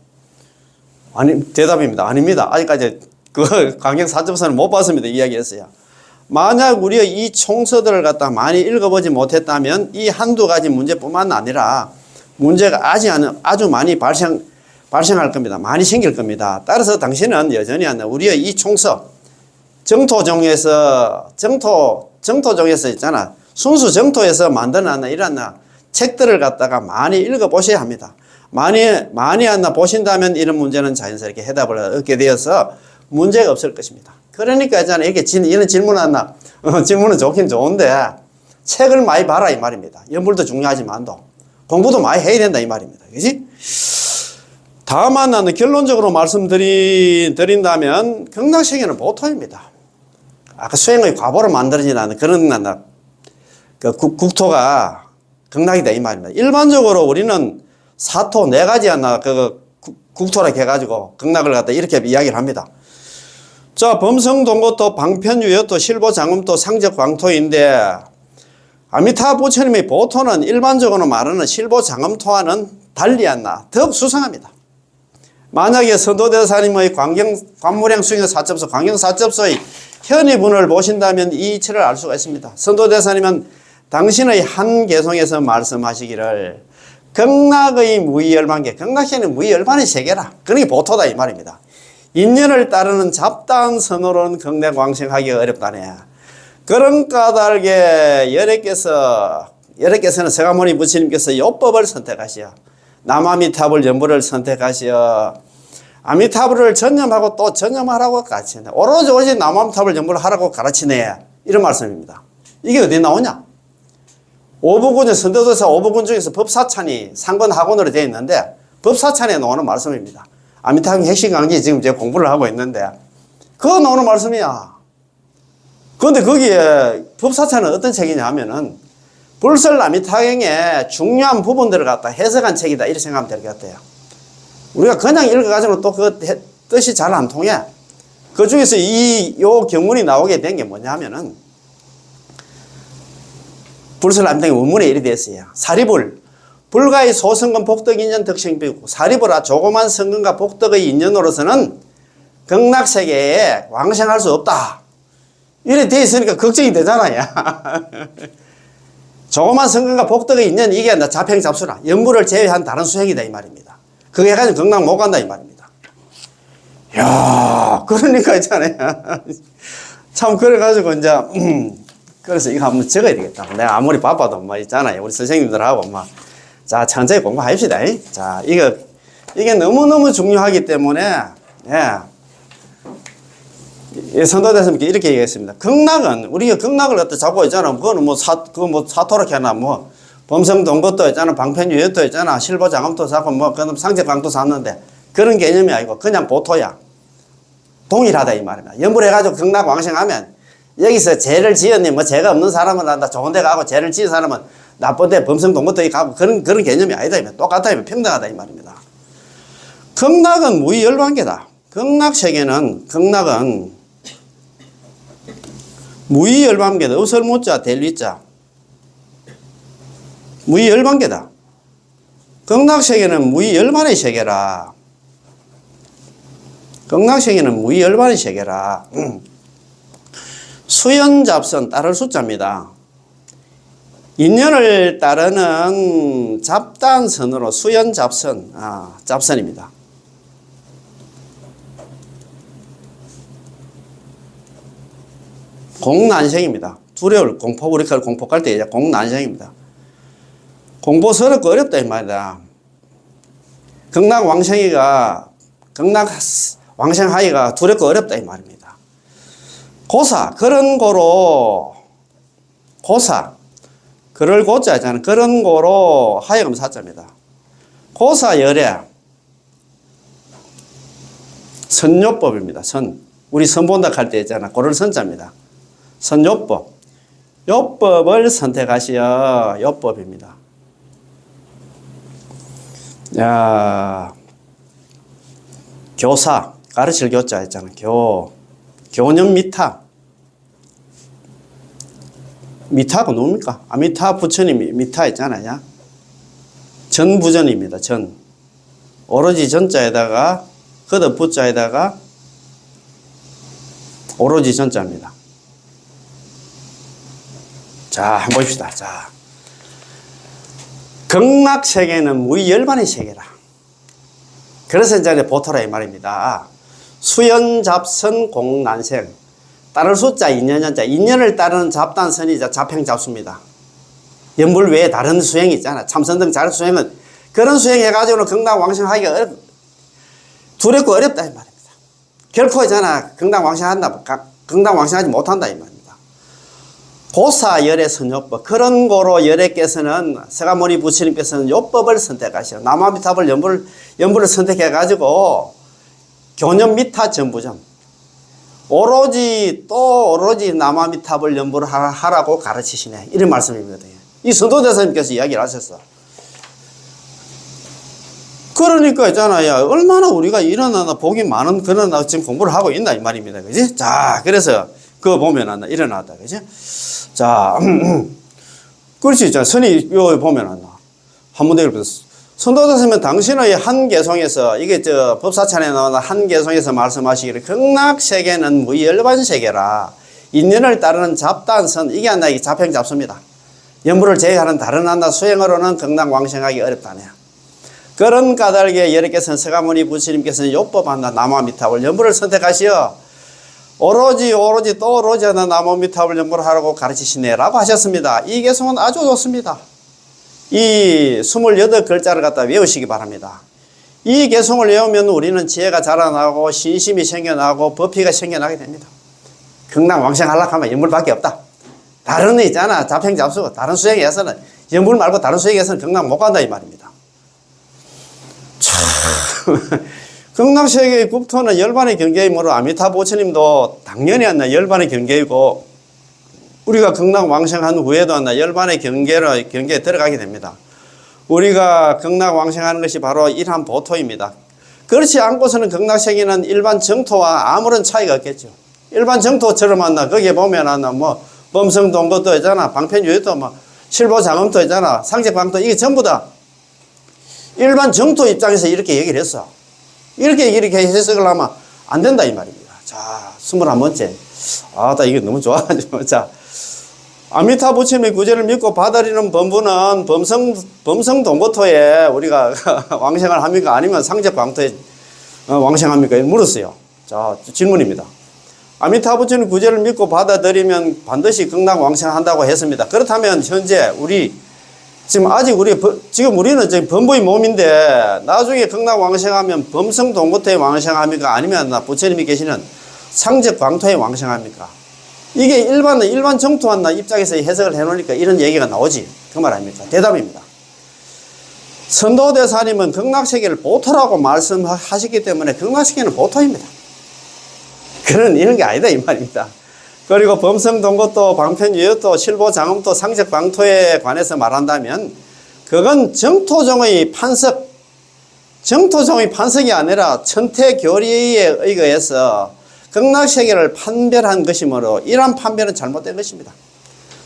아니, 대답입니다. 아닙니다. 아직까지 그 광경 사첩서는 못 봤습니다. 이야기했어요. 만약 우리가 이 총서들을 갖다 많이 읽어보지 못했다면 이 한두 가지 문제뿐만 아니라 문제가 아주 많이 발생할 겁니다. 많이 생길 겁니다. 따라서 당신은 여전히 우리가 이 총서, 정토종에서 있잖아. 순수 정토에서 만들어놨나 이런 책들을 갖다가 많이 읽어보셔야 합니다. 많이 보신다면 이런 문제는 자연스럽게 해답을 얻게 되어서 문제가 없을 것입니다. 그러니까 있잖아요. 이렇게 이런 질문은 좋긴 좋은데 책을 많이 봐라 이 말입니다. 연불도 중요하지만도 공부도 많이 해야 된다 이 말입니다. 그지? 다만 나는 결론적으로 말씀드린다면 극락세계는 보토입니다. 아까 수행의 과보로 만들어지는 그런 그 국토가 극락이다 이 말입니다. 일반적으로 우리는 사토 네 가지 국토라 해가지고 극락을 갖다 이렇게 이야기를 합니다. 자, 범성동고토, 방편유여토, 실보장음토, 상적광토인데 아미타 부처님의 보토는 일반적으로 말하는 실보장음토와는 달리 더욱 수상합니다. 만약에 선도대사님의 관무량숭의 사첩서, 광경사첩서의 현의분을 보신다면 이 이치를 알 수가 있습니다. 선도대사님은 당신의 한 개송에서 말씀하시기를 극락의 무의열반계, 극락세계는 무의열반의 세계라. 그게 보토다 이 말입니다. 인연을 따르는 잡다한 선으로는 극락왕생하기가 어렵다네. 그런 까닭에 여래께서는 서가모니 부처님께서 요법을 선택하시어 남아미타불 연부를 선택하시어 아미타불을 전념하고 또 전념하라고 가르치네. 오로지 남아미타불 연부를 하라고 가르치네. 이런 말씀입니다. 이게 어디 나오냐? 오부군, 선도도사 오부군 중에서 법사찬이 상권학원으로 되어 있는데 법사찬에 나오는 말씀입니다. 아미타불 핵심 강의 지금 제가 공부를 하고 있는데 그거 나오는 말씀이야. 그런데 거기에 법사찬은 어떤 책이냐 하면은 불설 아미타경의 중요한 부분들을 갖다 해석한 책이다 이렇게 생각하면 될 것 같아요. 우리가 그냥 읽어가지고 또 그 뜻이 잘 안 통해. 그 중에서 요 경문이 나오게 된 게 뭐냐 하면은 불설 아미타경 원문에 이리 됐어요. 사리불 불가의 소성근 복덕인연 덕생비고 사리불아 조그만 성근과 복덕의 인연으로서는 극락세계에 왕생할 수 없다. 이래 돼 있으니까 걱정이 되잖아요. 조그만 성근과 복덕의 인연 이게 자평잡수라 연부를 제외한 다른 수행이다 이 말입니다. 그게 해가지고 극락 못 간다 이 말입니다. 이야 그러니까 있잖아요. 참 그래가지고 이제 그래서 이거 한번 적어야 되겠다. 내가 아무리 바빠도 뭐 있잖아요. 우리 선생님들하고 자, 천천히 공부합시다. 자, 이게 너무너무 중요하기 때문에, 선도대사님께 이렇게 얘기했습니다. 극락은, 우리가 극락을 갖다 잡고 있잖아. 그거는 사토록 해나, 범성동것도 있잖아. 방편유여도 있잖아. 실보장엄도 사고, 그다음 상적광도 샀는데, 그런 개념이 아니고, 그냥 보토야. 동일하다, 이 말입니다. 연불해가지고 극락 왕생하면, 여기서 죄를 지었니, 죄가 없는 사람은 한다. 좋은 데 가고, 죄를 지은 사람은 나쁜데 범성동것도 가고, 그런 개념이 아니다. 똑같다. 평등하다. 이 말입니다. 극락은 무의열반계다. 극락은 무의열반계다. 의설무자, 델위자. 무의열반계다. 극락세계는 무의열반의 세계라. 극락세계는 무의열반의 세계라. 수연잡선 따를 숫자입니다. 인연을 따르는 잡단선으로 수연잡선, 잡선입니다. 공난생입니다. 두려울 공포, 우리가 공포할 때 이제 공난생입니다. 공포스럽고 어렵다 이 말이다. 극락왕생하기가 두렵고 어렵다 이 말입니다. 고사, 그런 거로 고사, 그럴 고자 있잖아요. 그런 거로 하여금 사자입니다. 고사 열애 선요법입니다. 선, 우리 선 본다 할 때 있잖아. 고를 선자입니다. 선요법, 요법을 선택하시어 요법입니다. 야, 교사, 가르칠 교자 있잖아. 교념 미타. 미타가 누굽니까? 아미타 부처님이 미타 있잖아요. 전부전입니다. 전. 오로지 전자에다가, 거듭 부자에다가, 오로지 전자입니다. 자, 한번 봅시다. 자. 극락세계는 무열반의 세계라. 그래서 이제 보토라 이 말입니다. 수연잡선 공난생. 따를 숫자 인연연자. 인연을 따르는 잡단선이 잡행잡수입니다. 연불 외에 다른 수행이 있잖아. 참선 등 자력 수행은 그런 수행해가지고는 극락왕생하기가 두렵고 어렵다 이 말입니다. 결코 있잖아. 극락왕생하지 못한다 이 말입니다. 고사 열애 선요법, 그런 거로 열애께서는 서가모니 부처님께서는 요법을 선택하시오. 남아미탑을 연불을 선택해가지고 교념 미타 전부점, 오로지 남아미탑을 연불을 하라고 가르치시네. 이런 말씀입니다. 이 선도대사님께서 이야기를 하셨어. 그러니까 있잖아요. 얼마나 우리가 일어나나 복이 많은 그런 지금 공부를 하고 있나 이 말입니다. 그지? 자, 그래서 그거 보면 일어났다. 그지? 자, 그렇지. 자, 선이 요 보면 한번 더 읽어보세요. 선도대사님은 당신의 한 개송에서, 이게 법사찬에 나오는 한 개송에서 말씀하시기를 극락세계는 무열반세계라. 인연을 따르는 잡단선, 이게 하나 잡행잡수입니다. 연불을 제외하는 다른 하나 수행으로는 극락왕생하기 어렵다네요. 그런 까닭에 여러께서는 서가모니 부처님께서는 요법 하나 남아미탑을 연불을 선택하시어 오로지 하나 남아미탑을 연불을 하라고 가르치시네라고 하셨습니다. 이 개송은 아주 좋습니다. 이 28글자를 갖다 외우시기 바랍니다. 이 개송을 외우면 우리는 지혜가 자라나고 신심이 생겨나고 법피가 생겨나게 됩니다. 극락왕생하려고 하면 연불밖에 없다. 다른 애 있잖아. 잡행잡수. 다른 수행에서는 연불 말고 다른 수행에서는 극락 못 간다 이 말입니다. 참 극락세계의 국토는 열반의 경계이므로 아미타 부처님도 당연히 열반의 경계이고 우리가 극락왕생한 후에도 열반의 경계에 들어가게 됩니다. 우리가 극락왕생하는 것이 바로 일한 보토입니다. 그렇지 않고서는 극락세계는 일반 정토와 아무런 차이가 없겠죠. 일반 정토처럼 거기에 보면 범성동것도 있잖아. 방편유효도 실보장엄도 있잖아. 상제방도 이게 전부 다 일반 정토 입장에서 이렇게 얘기를 했어. 이렇게 해석을 하면 안 된다 이 말입니다. 자, 21번째. 이게 너무 좋아가지고. 자, 아미타 부처님의 구제를 믿고 받아들이는 범부는 범성동고토에 우리가 왕생을 합니까? 아니면 상제방토에 왕생합니까? 물었어요. 자, 질문입니다. 아미타 부처님 구제를 믿고 받아들이면 반드시 극락왕생한다고 했습니다. 그렇다면 현재 지금 우리는 지금 범부의 몸인데 나중에 극락왕생하면 범성동고토에 왕생합니까? 아니면 부처님이 계시는 상제광토에 왕생합니까? 이게 일반 정토한 입장에서 해석을 해놓으니까 이런 얘기가 나오지. 그 말 아닙니까? 대답입니다. 선도대사님은 극락세계를 보토라고 말씀하셨기 때문에 극락세계는 보토입니다. 이런 게 아니다 이 말입니다. 그리고 범성동고토, 방편유효도, 실보장엄도, 상적방토에 관해서 말한다면 그건 정토종의 판석이 아니라 천태교리에 의거해서 극락세계를 판별한 것이므로 이러한 판별은 잘못된 것입니다.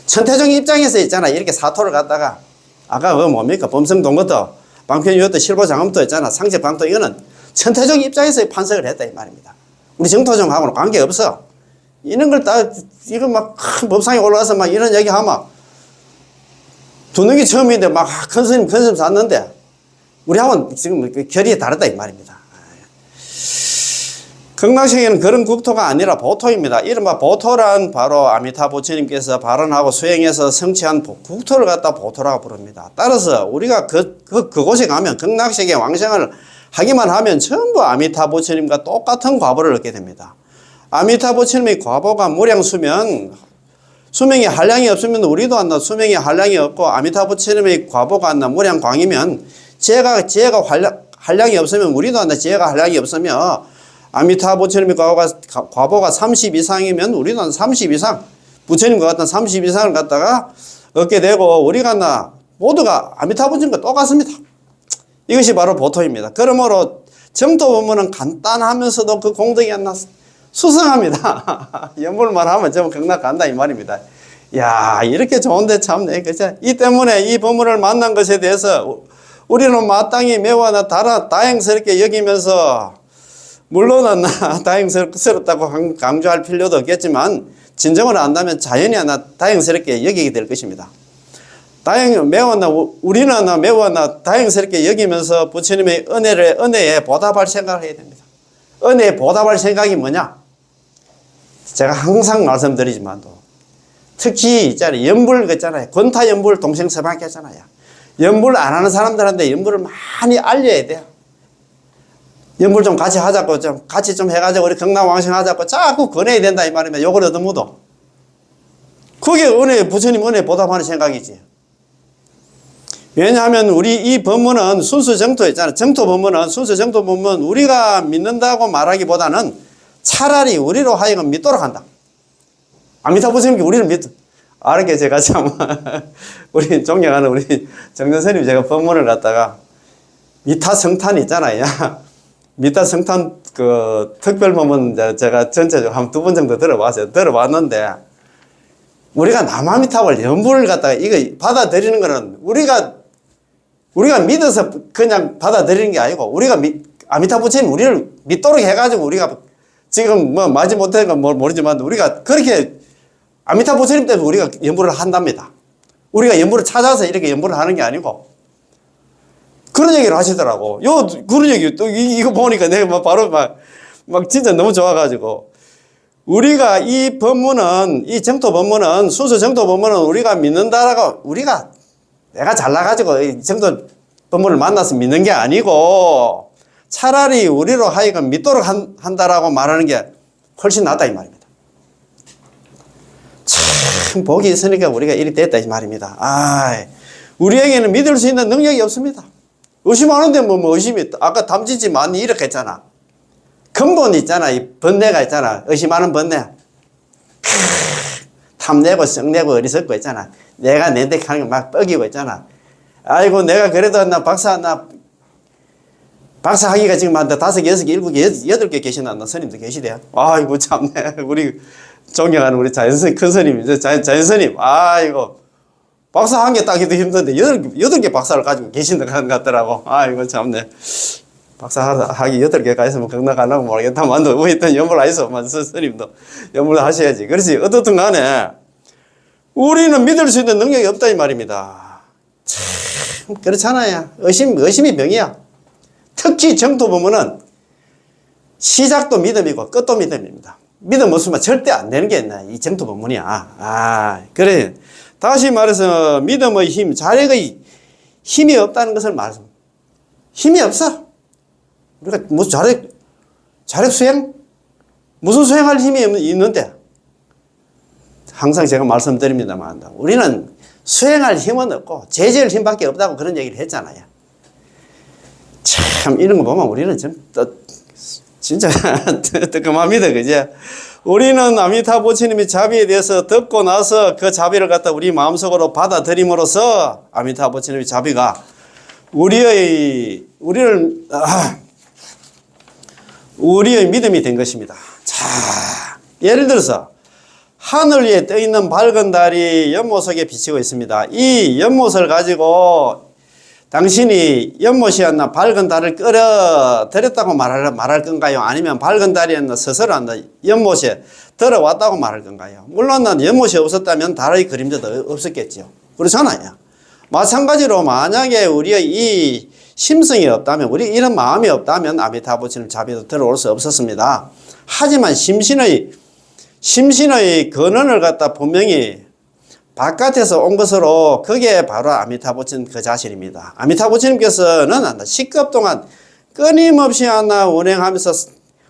천태종 입장에서 있잖아. 이렇게 사토를 갖다가 아까 뭡니까? 범성동고토, 방편유효도, 실보장엄도 있잖아. 상적방토 이거는 천태종 입장에서 판석을 했다 이 말입니다. 우리 정토종하고는 관계없어. 이런 걸 큰 법상에 올라가서 이런 얘기 하면 두는 게 처음인데 큰 스님 샀는데 우리하고는 지금 결이 다르다 이 말입니다. 극락세계는 그런 국토가 아니라 보토입니다. 이른바 보토란 바로 아미타 부처님께서 발언하고 수행해서 성취한 국토를 갖다 보토라고 부릅니다. 따라서 우리가 그곳에 가면 극락세계 왕생을 하기만 하면 전부 아미타 부처님과 똑같은 과보를 얻게 됩니다. 아미타 부처님의 과보가 무량수면, 수명에 한량이 없으면 우리도 안나 수명에 한량이 없고, 아미타 부처님의 과보가 안나 무량광이면 지혜가 한량이 없으면 우리도 안나 지혜가 한량이 없으며, 아미타 부처님의 과보가 30 이상이면 우리도 한 30 이상, 부처님과 같은 30 이상을 갖다가 얻게 되고, 우리가 안나 모두가 아미타 부처님과 똑같습니다. 이것이 바로 보토입니다. 그러므로 정토 법문은 간단하면서도 그 공덕이 안 나서 수성합니다. 연불만 하면 전부 극락 간다 이 말입니다. 야, 이렇게 좋은데 참네. 그죠? 이 때문에 이 법문을 만난 것에 대해서 우리는 마땅히 매우 다행스럽게 여기면서, 물론 다행스럽다고 강조할 필요도 없겠지만, 진정을 안다면 자연히 다행스럽게 여기게 될 것입니다. 우리는 매우 다행스럽게 여기면서 부처님의 은혜에 보답할 생각을 해야 됩니다. 은혜에 보답할 생각이 뭐냐? 제가 항상 말씀드리지만도, 특히 있잖아요. 연불 있잖아요. 권타 연불 동생서방케 하잖아요. 연불 안 하는 사람들한테 연불을 많이 알려야 돼요. 연불 좀 같이 하자고, 같이 해가지고 우리 극락왕생 하자고 자꾸 권해야 된다 이 말이면 욕을 얻어묻어. 그게 부처님 은혜 보답하는 생각이지. 왜냐하면 우리 이 법문은 순수 정토 있잖아요. 정토 법문은, 순수 정토 법문, 우리가 믿는다고 말하기보다는 차라리 우리로 하여금 믿도록 한다. 아미타 부처님께 우리를 이렇게 제가 참, 우리 존경하는 우리 정전스님 제가 법문을 갖다가 미타성탄 있잖아요. 미타성탄 특별 법문 제가 전체적으로 한 2번 정도 들어봤는데, 우리가 남아미타불 연불을 갖다가 이거 받아들이는 거는 우리가 믿어서 그냥 받아들이는 게 아니고, 우리가 아미타 부처님 우리를 믿도록 해가지고, 우리가 지금 맞지 못한 건 모르지만 우리가 그렇게 아미타 부처님 때문에 우리가 연불을 한답니다. 우리가 연불을 찾아서 이렇게 연불을 하는 게 아니고, 그런 얘기를 하시더라고. 그런 얘기 또 이거 보니까 내가 바로 진짜 너무 좋아가지고, 우리가 이 법문은, 이 정토 법문은, 순수 정토 법문은 우리가 믿는다라고, 내가 잘나가지고 이 정토 법문을 만나서 믿는 게 아니고, 차라리 우리로 하여금 믿도록 한다라고 말하는 게 훨씬 낫다 이 말입니다. 참 복이 있으니까 우리가 이리 됐다 이 말입니다. 우리에게는 믿을 수 있는 능력이 없습니다. 의심하는데 의심이, 아까 담짓지 많이 이렇게 했잖아. 근본 있잖아. 이 번뇌가 있잖아. 의심하는 번뇌. 탐내고 썩내고 어리석고 있잖아. 내가 내데 하는 거 막 뻐기고 있잖아. 아이고, 내가 그래도 박사 하기가 지금 한 5, 6, 7, 8개 계시나 스님도 계시대요. 아이고, 참네. 우리 존경하는 우리 자연스님, 큰 스님, 자연스님. 아이고, 박사 한 개 따기도 힘든데 8개 박사를 가지고 계신다는 것 같더라고. 아이고, 참네. 박사 하기 8개가 있으면 극락 안 하고 모르겠다만, 우리 있던 연불 하이소만 스님도 연불 하셔야지. 그렇지. 어떻든 간에 우리는 믿을 수 있는 능력이 없다 이 말입니다. 참 그렇잖아요. 의심이 병이야. 특히 정토 법문은 시작도 믿음이고 끝도 믿음입니다. 믿음 없으면 절대 안 되는 게 있나 이 정토 법문이야. 그래. 다시 말해서 믿음의 힘, 자력의 힘이 없다는 것을 말합니다. 힘이 없어. 우리가 무슨 자력 수행? 무슨 수행할 힘이 있는데? 항상 제가 말씀드립니다만, 우리는 수행할 힘은 없고 제재할 힘밖에 없다고 그런 얘기를 했잖아요. 참 이런 거 보면 우리는 진짜 뜨끔합니다. 그죠? 우리는 아미타 부처님의 자비에 대해서 듣고 나서 그 자비를 갖다 우리 마음속으로 받아들임으로써 아미타 부처님의 자비가 우리의 믿음이 된 것입니다. 자, 예를 들어서 하늘 위에 떠 있는 밝은 달이 연못속에 비치고 있습니다. 이 연못을 가지고 당신이 연못이었나 밝은 달을 끌어들였다고 말할 건가요? 아니면 밝은 달이었나 스스로 연못에 들어왔다고 말할 건가요? 물론 연못이 없었다면 달의 그림자도 없었겠죠. 그렇잖아요. 마찬가지로 만약에 우리의 이 심성이 없다면, 우리 이런 마음이 없다면 아미타불 부처님 자비도 들어올 수 없었습니다. 하지만 심신의 근원을 갖다 분명히 바깥에서 온 것으로, 그게 바로 아미타불 부처님 그 자신입니다. 아미타불 부처님께서는 10급 동안 끊임없이 운행하면서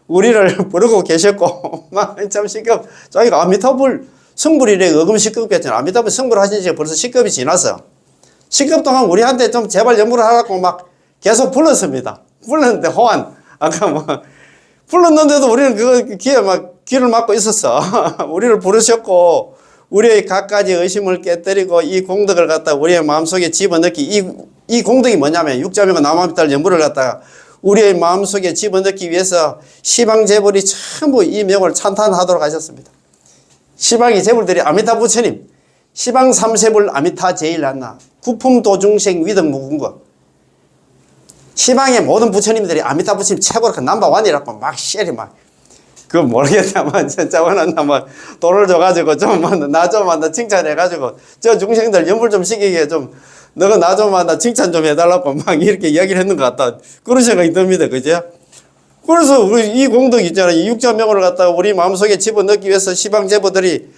우리를 부르고 계셨고, 참 10급, 자기가 아미타불 성불이래, 어금 10급겠잖아. 아미타불 성불 하신 지가 벌써 10급이 지나서 10급 동안 우리한테 좀 제발 연구를 하라고 막 계속 불렀습니다. 불렀는데, 아까 불렀는데도 우리는 그 귀를 막고 있었어. 우리를 부르셨고, 우리의 갖가지 의심을 깨뜨리고 이 공덕을 갖다 우리의 마음속에 집어넣기, 이 공덕이 뭐냐면 육자명과 남아미탈 연부를 갖다가 우리의 마음속에 집어넣기 위해서 시방 재벌이 전부 이 명을 찬탄하도록 하셨습니다. 시방의 재벌들이 아미타 부처님, 시방 삼세불 아미타 제일한나, 구품 도중생 위등 무궁거, 시방의 모든 부처님들이 아미타 부처님 최고로 넘버원이라고 막 쉐리 그거 모르겠다만 진짜 원한다 돈을 줘가지고 나 칭찬해가지고 저 중생들 연불 좀 시키게 너가 나 칭찬 좀 해달라고 막 이렇게 이야기를 했는 것 같다, 그런 생각이 듭니다. 그죠? 그래서 이 공덕 있잖아요. 이 육자명을 갖다가 우리 마음속에 집어넣기 위해서 시방 재벌들이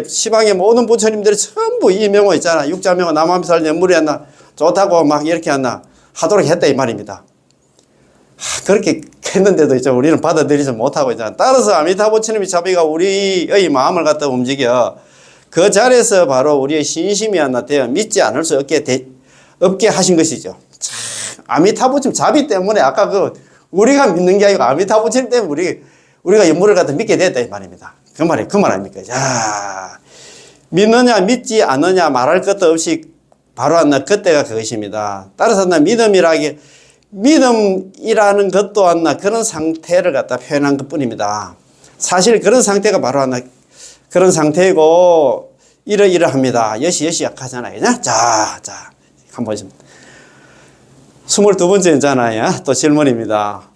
시방의 모든 부처님들이 전부 이 명호 있잖아. 육자명호 남아미살 연물이 했나 좋다고 막 이렇게 하도록 했다 이 말입니다. 그렇게 했는데도 이제 우리는 받아들이지 못하고 있잖아. 따라서 아미타 부처님의 자비가 우리의 마음을 갖다 움직여 그 자리에서 바로 우리의 신심이 하나 되어 믿지 않을 수 없게 하신 것이죠. 참, 아미타 부처님 자비 때문에 아까 우리가 믿는 게 아니고 아미타 부처님 때문에 우리가 연물을 갖다 믿게 됐다 이 말입니다. 그 말 아닙니까? 자, 믿느냐 믿지 않느냐 말할 것도 없이 바로 그때가 그것입니다. 따라서 믿음이라는 것도 그런 상태를 갖다 표현한 것 뿐입니다. 사실 그런 상태가 바로 그런 상태이고, 이러합니다. 여시 약하잖아요. 자, 한번 22번째잖아요. 또 질문입니다.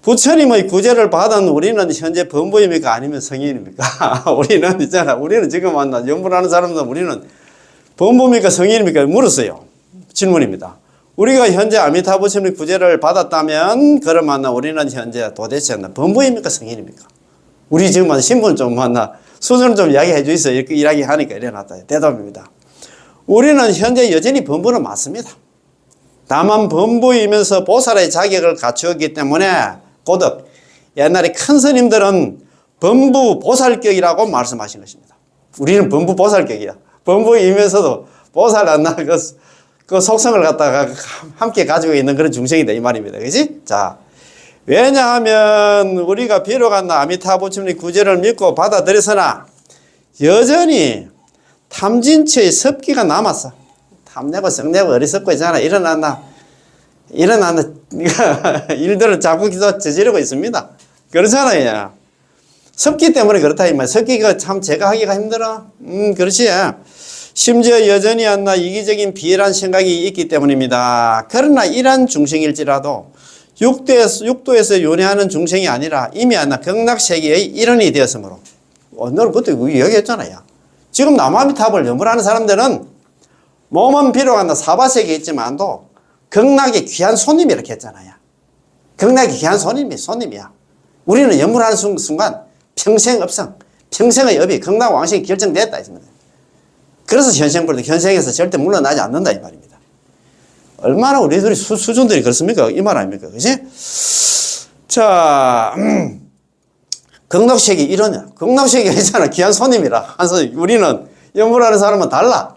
부처님의 구제를 받은 우리는 현재 범부입니까? 아니면 성인입니까? 우리는 지금 연불하는 사람들 우리는 범부입니까? 성인입니까? 물었어요. 질문입니다. 우리가 현재 아미타 부처님의 구제를 받았다면, 그러면 우리는 현재 도대체 범부입니까? 성인입니까? 우리 지금 신분 좀 수준을 좀 이야기해 주세요. 이렇게 이야기하니까 일어났다. 대답입니다. 우리는 현재 여전히 범부는 맞습니다. 다만 범부이면서 보살의 자격을 갖추었기 때문에 고덕, 옛날에 큰 스님들은 범부 보살격이라고 말씀하신 것입니다. 우리는 범부 보살격이야. 범부이면서도 보살 그 속성을 갖다가 함께 가지고 있는 그런 중생이다 이 말입니다. 그지? 자, 왜냐하면 우리가 비록 아미타 부처님의 구제를 믿고 받아들였으나 여전히 탐진치의 습기가 남았어. 탐내고 성내고 어리석고 있잖아. 일어났나 일들을 자꾸 저지르고 있습니다. 그렇잖아요. 습기 때문에 그렇다 이 말. 습기가 참 제거하기가 힘들어. 그렇지. 심지어 여전히 이기적인 비열한 생각이 있기 때문입니다. 그러나 이러한 중생일지라도 육도에서 윤회하는 중생이 아니라 이미 극락세계의 일원이 되었으므로, 오늘 그때 이야기했잖아요. 지금 남아미탑을 연불하는 사람들은 몸은 비록 사바세계에 있지만도 극락의 귀한 손님이 이렇게 했잖아요. 극락의 귀한 손님이야. 우리는 연불하는 순간 평생 업성, 평생의 업이 극락 왕생이 결정됐다 했습니다. 그래서 현생에서 절대 물러나지 않는다 이 말입니다. 얼마나 우리들이 수준들이 그렇습니까? 이 말 아닙니까? 그지? 자, 극락세계 이러냐? 극락세계가 있잖아. 귀한 손님이라. 우리는 연불하는 사람은 달라.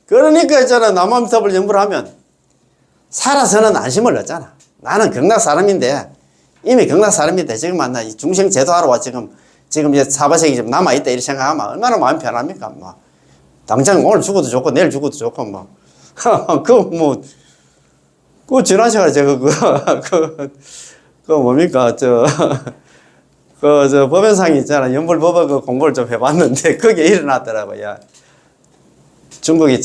그러니까 있잖아. 남아미탑을 연불하면 살아서는 안심을 얻잖아. 나는 극락 사람인데, 이미 극락 사람인데, 지금 이 중생 제도하러 와, 지금 이제 사바세계 좀 남아있다, 이렇게 생각하면 얼마나 마음이 편합니까? 당장 오늘 죽어도 좋고, 내일 죽어도 좋고, 그거 지난 시간에 제가 뭡니까? 법연상이 있잖아. 연불법어 공부를 좀 해봤는데, 그게 일어났더라고요. 중국이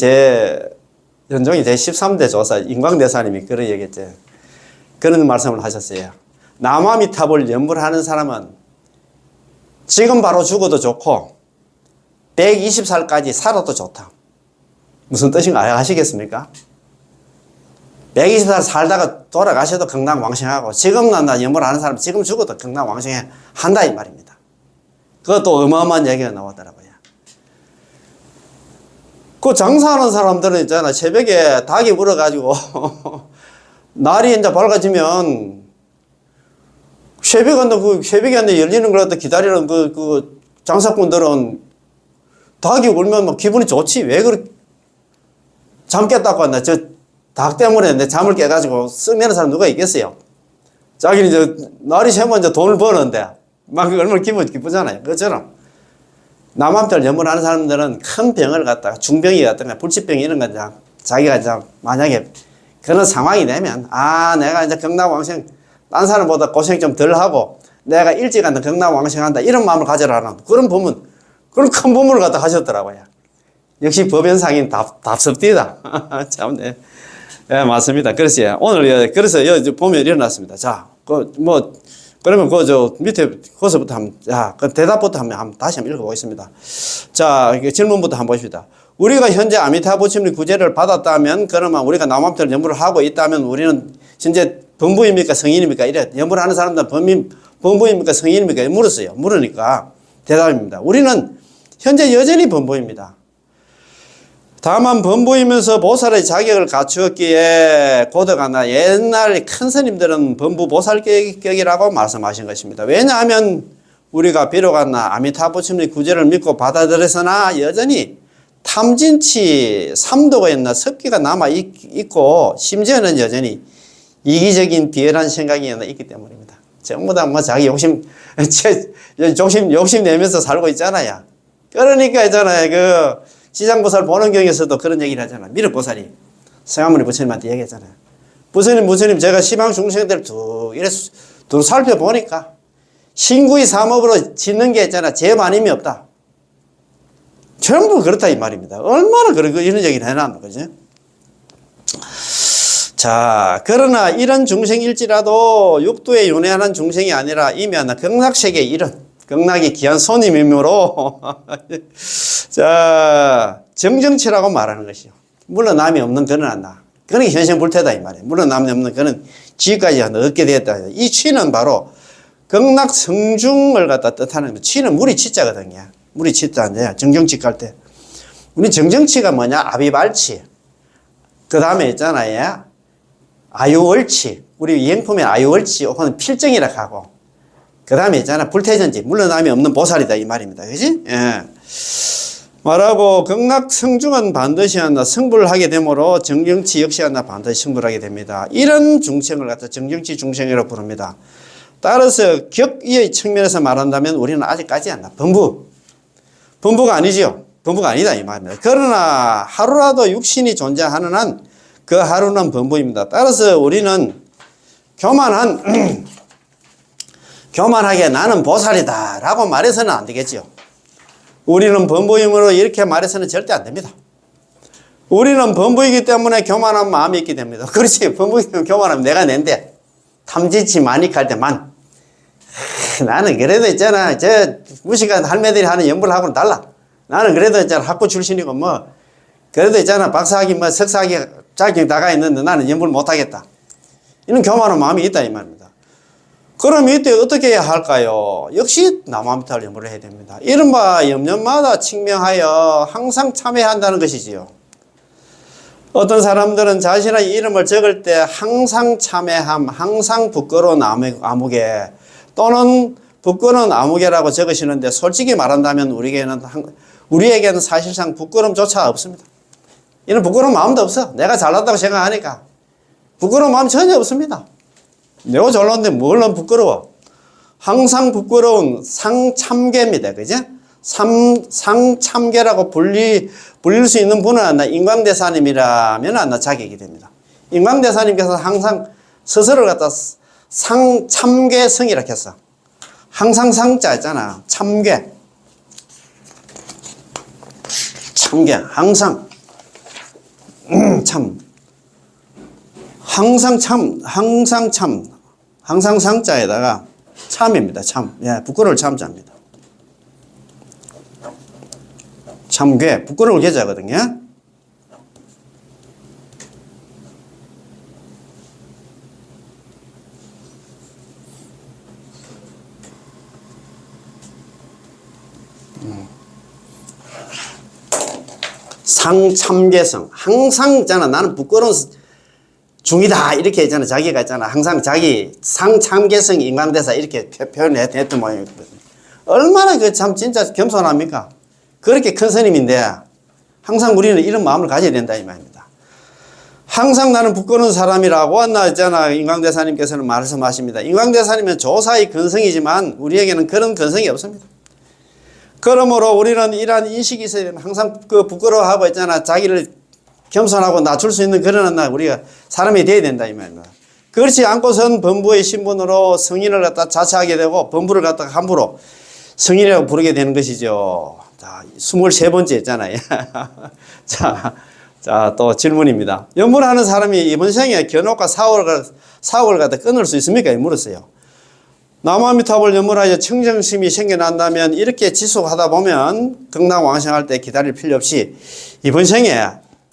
연종이 제13대 조사, 인광대사님이 그런 얘기했죠. 그런 말씀을 하셨어요. 남아미탑을 연불하는 사람은 지금 바로 죽어도 좋고, 120살까지 살아도 좋다. 무슨 뜻인가 아시겠습니까? 120살 살다가 돌아가셔도 건강왕성하고, 지금 난다 연보를 하는 사람 지금 죽어도 건강왕성해 한다 이 말입니다. 그것도 어마어마한 얘기가 나오더라고요. 그 장사하는 사람들은 있잖아, 새벽에 닭이 물어가지고 날이 이제 밝아지면 새벽에 열리는 걸 갖다 기다리는 그 장사꾼들은 닭이 울면 막 기분이 좋지. 왜 그렇게 잠 깼다고 한다. 저 닭 때문에 내 잠을 깨가지고 쓱 내는 사람 누가 있겠어요? 자기는 이제 날이 새면 이제 돈을 버는데 막 얼마나 기쁘잖아요. 그처럼 남한테를 연구하는 사람들은 큰 병을 갖다가 중병이 갖다가 불치병 이런 거 자기가 이제 만약에 그런 상황이 되면 내가 이제 건강왕성 딴 사람보다 고생 좀 덜 하고 내가 일찍 한다 건강왕성한다 이런 마음을 가져라는 그런 부문 그런 큰 부문을 갖다 하셨더라고요. 역시 법연상인 답습디다. 참 네. 예, 맞습니다. 그래서 오늘 그래서 여기 보면 일어났습니다. 자, 그러면 밑에 거기서부터 그 대답부터 다시 한번 읽어보겠습니다. 자, 질문부터 한번 봅시다. 우리가 현재 아미타 부처님 구제를 받았다면, 그러면 우리가 남한테를 연부를 하고 있다면 우리는 현재 범부입니까? 성인입니까? 이래. 연부를 하는 사람들은 범부입니까? 성인입니까? 물었어요. 물으니까 대답입니다. 우리는 현재 여전히 범부입니다. 다만 범부이면서 보살의 자격을 갖추었기에 고덕하나 옛날 큰 스님들은 범부 보살격이라고 말씀하신 것입니다. 왜냐하면 우리가 비록 아미타 부처님의 구제를 믿고 받아들였으나 여전히 탐진치 삼도가 있나 습기가 남아있고 심지어는 여전히 이기적인 비열한 생각이 있기 때문입니다. 전부 다 자기 욕심 내면서 살고 있잖아요. 그러니까 있잖아요. 지장보살 보는 경에서도 그런 얘기를 하잖아요. 미륵보살이 성화문니 부처님한테 얘기했잖아요. 부처님 제가 시방 중생들 두 살펴보니까 신구의 삼업으로 짓는 게 있잖아. 죄 아님이 없다. 전부 그렇다 이 말입니다. 얼마나 이런 얘기를 해놨노, 그죠? 자, 그러나 이런 중생일지라도 육도에 윤회하는 중생이 아니라 이미 극락세계에 이른 극락이 귀한 손님이므로 자, 정정치라고 말하는 것이요. 물론 남이 없는 그는 안다. 그는 현생불태다 이 말이에요. 물론 남이 없는 그는 지까지 얻게 되었다. 이 치는 바로 극락 성중을 갖다 뜻하는 거. 치는 물이 치자거든요. 물이 치자인데 정정치 갈 때 우리 정정치가 뭐냐? 아비발치. 그 다음에 있잖아요. 아유월치. 우리 이행품에 아유월치 혹은 필정이라 하고 그 다음에 있잖아. 불태전지. 물러남이 없는 보살이다. 이 말입니다. 그지? 예. 말하고, 극락 성중은 반드시 성불을 하게 되므로 정정치 역시 반드시 성불하게 됩니다. 이런 중생을 갖다 정정치 중생이라고 부릅니다. 따라서 격의의 측면에서 말한다면 우리는 아직까지 안 나. 범부가 아니지요. 범부가 아니다. 이 말입니다. 그러나 하루라도 육신이 존재하는 한 그 하루는 범부입니다. 따라서 우리는 교만하게 나는 보살이다 라고 말해서는 안 되겠죠. 우리는 범부임으로 이렇게 말해서는 절대 안 됩니다. 우리는 범부이기 때문에 교만한 마음이 있게 됩니다. 그렇지. 범부이면 교만하면 내가 낸데 탐진치 마닉할 때만 나는 그래도 있잖아. 무식한 할매들이 하는 연불하고는 달라. 나는 그래도 있잖아. 학부 출신이고 그래도 있잖아. 박사학위 석사학위 자격 나가 있는데 나는 연불 못하겠다. 이런 교만한 마음이 있다 이 말입니다. 그럼 이때 어떻게 해야 할까요? 역시 남아미타를 연부를 해야 됩니다. 이른바 염년마다 칭명하여 항상 참회한다는 것이지요. 어떤 사람들은 자신의 이름을 적을 때 항상 참회함, 항상 부끄러운 아무개 또는 부끄러운 아무개라고 적으시는데 솔직히 말한다면 우리에게는 사실상 부끄러움조차 없습니다. 이런 부끄러운 마음도 없어. 내가 잘났다고 생각하니까 부끄러운 마음 전혀 없습니다. 내가 잘났는데 뭘로 부끄러워? 항상 부끄러운 상참계입니다. 그죠? 상참계라고 불릴 수 있는 분은 인광대사님이라면 자격이 됩니다. 인광대사님께서 항상 스스로를 갖다 상참계성이라고 했어. 항상 상자 있잖아. 참계. 참계. 항상. 참. 항상 상자에다가 참입니다. 참. 예, 부끄러울 참자입니다. 참괴, 부끄러울 괴자거든요. 상참개성. 항상 있잖아. 나는 부끄러운 중이다. 이렇게 있잖아. 자기가 있잖아. 항상 자기 상참개성 인간대사 이렇게 표현했던 모양이거든요. 얼마나 그 참 진짜 겸손합니까? 그렇게 큰 스님인데 항상 우리는 이런 마음을 가져야 된다 이 말입니다. 항상 나는 부끄러운 사람이라고 있잖아. 인광대사님께서는 말씀하십니다. 인광대사님은 조사의 근성이지만 우리에게는 그런 근성이 없습니다. 그러므로 우리는 이러한 인식이 있어야 되는 항상 그 부끄러워하고 있잖아. 자기를 겸손하고 낮출 수 있는 그런 우리가 사람이 돼야 된다 이 말입니다. 그렇지 않고선 범부의 신분으로 성인을 갖다 자처하게 되고 범부를 갖다가 함부로 성인이라고 부르게 되는 것이죠. 자, 23번째 있잖아요. 자, 또 질문입니다. 연불하는 사람이 이번 생에 견옥과 사옥을 갖다 끊을 수 있습니까? 물었어요. 나무아미타불 연불하여 청정심이 생겨난다면 이렇게 지속하다 보면 극락왕생할 때 기다릴 필요 없이 이번 생에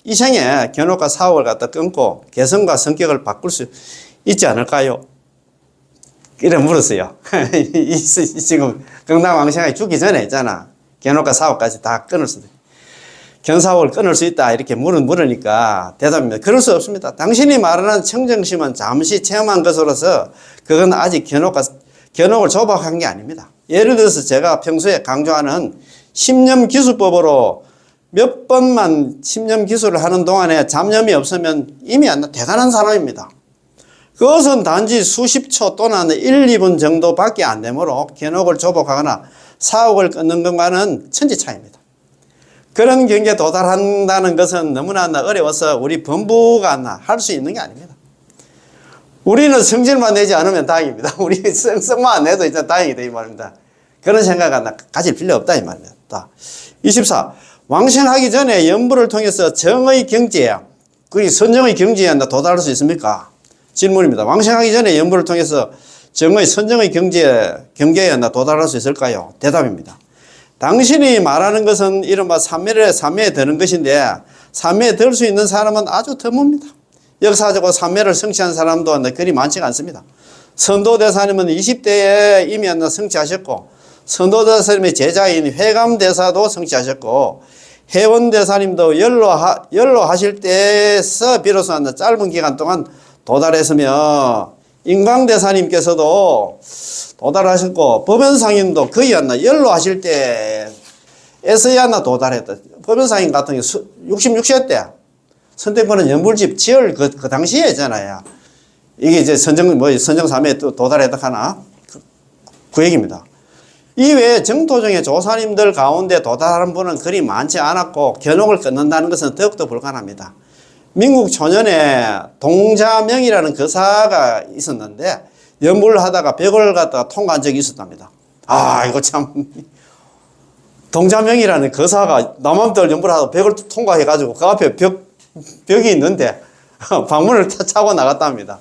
이 생에 견옥과 사옥을 갖다 끊고 개성과 성격을 바꿀 수 있지 않을까요? 이래 물었어요. 지금 극락왕생이 죽기 전에 있잖아. 견옥과 사옥까지 다 끊을 수도 있다. 견사옥을 끊을 수 있다 이렇게 물으니까 대답입니다. 그럴 수 없습니다. 당신이 말하는 청정심은 잠시 체험한 것으로서 그건 아직 견옥을 조박한 게 아닙니다. 예를 들어서 제가 평소에 강조하는 십념기수법으로 몇 번만 십념기수를 하는 동안에 잡념이 없으면 이미 대단한 사람입니다. 그것은 단지 수십 초 또는 1, 2분 정도밖에 안 되므로 견옥을 조박하거나 사옥을 끊는 것과는 천지 차이입니다. 그런 경계에 도달한다는 것은 너무나 어려워서 우리 범부가 할 수 있는 게 아닙니다. 우리는 성질만 내지 않으면 다행입니다. 우리 성만 안 내도 일단 다행이다 이 말입니다. 그런 생각은 가질 필요 없다 이 말입니다. 24. 왕생하기 전에 연부를 통해서 정의 경지에 그게 선정의 경지에 도달할 수 있습니까? 질문입니다. 왕생하기 전에 연부를 통해서 선정의 경계에 도달할 수 있을까요? 대답입니다. 당신이 말하는 것은 이른바 삼매에 드는 것인데 삼매에 들 수 있는 사람은 아주 드뭅니다. 역사적으로 삼매를 성취한 사람도 그리 많지가 않습니다. 선도대사님은 20대에 이미 성취하셨고 선도대사님의 제자인 회감대사도 성취하셨고 회원대사님도 연로하실 때에서 비로소 짧은 기간 동안 도달했으며 인광대사님께서도 도달하셨고 법연상인도 거의 연로하실 때에서야 도달했다. 법연상인 같은 경우 66세 때 선택받은 연불집 지을 그 당시에 있잖아요. 이게 이제 선정삼에 도달했다 하나 그 얘기입니다. 이외에 정토중의 조사님들 가운데 도달하는 분은 그리 많지 않았고 견옥을 끊는다는 것은 더욱더 불가능합니다. 민국 초년에 동자명이라는 거사가 있었는데 연불을 하다가 벽을 갖다가 통과한 적이 있었답니다. 이거 참 동자명이라는 거사가 남한들 연불하다가 벽을 통과해가지고 그 앞에 벽이 있는데 방문을 차고 나갔답니다.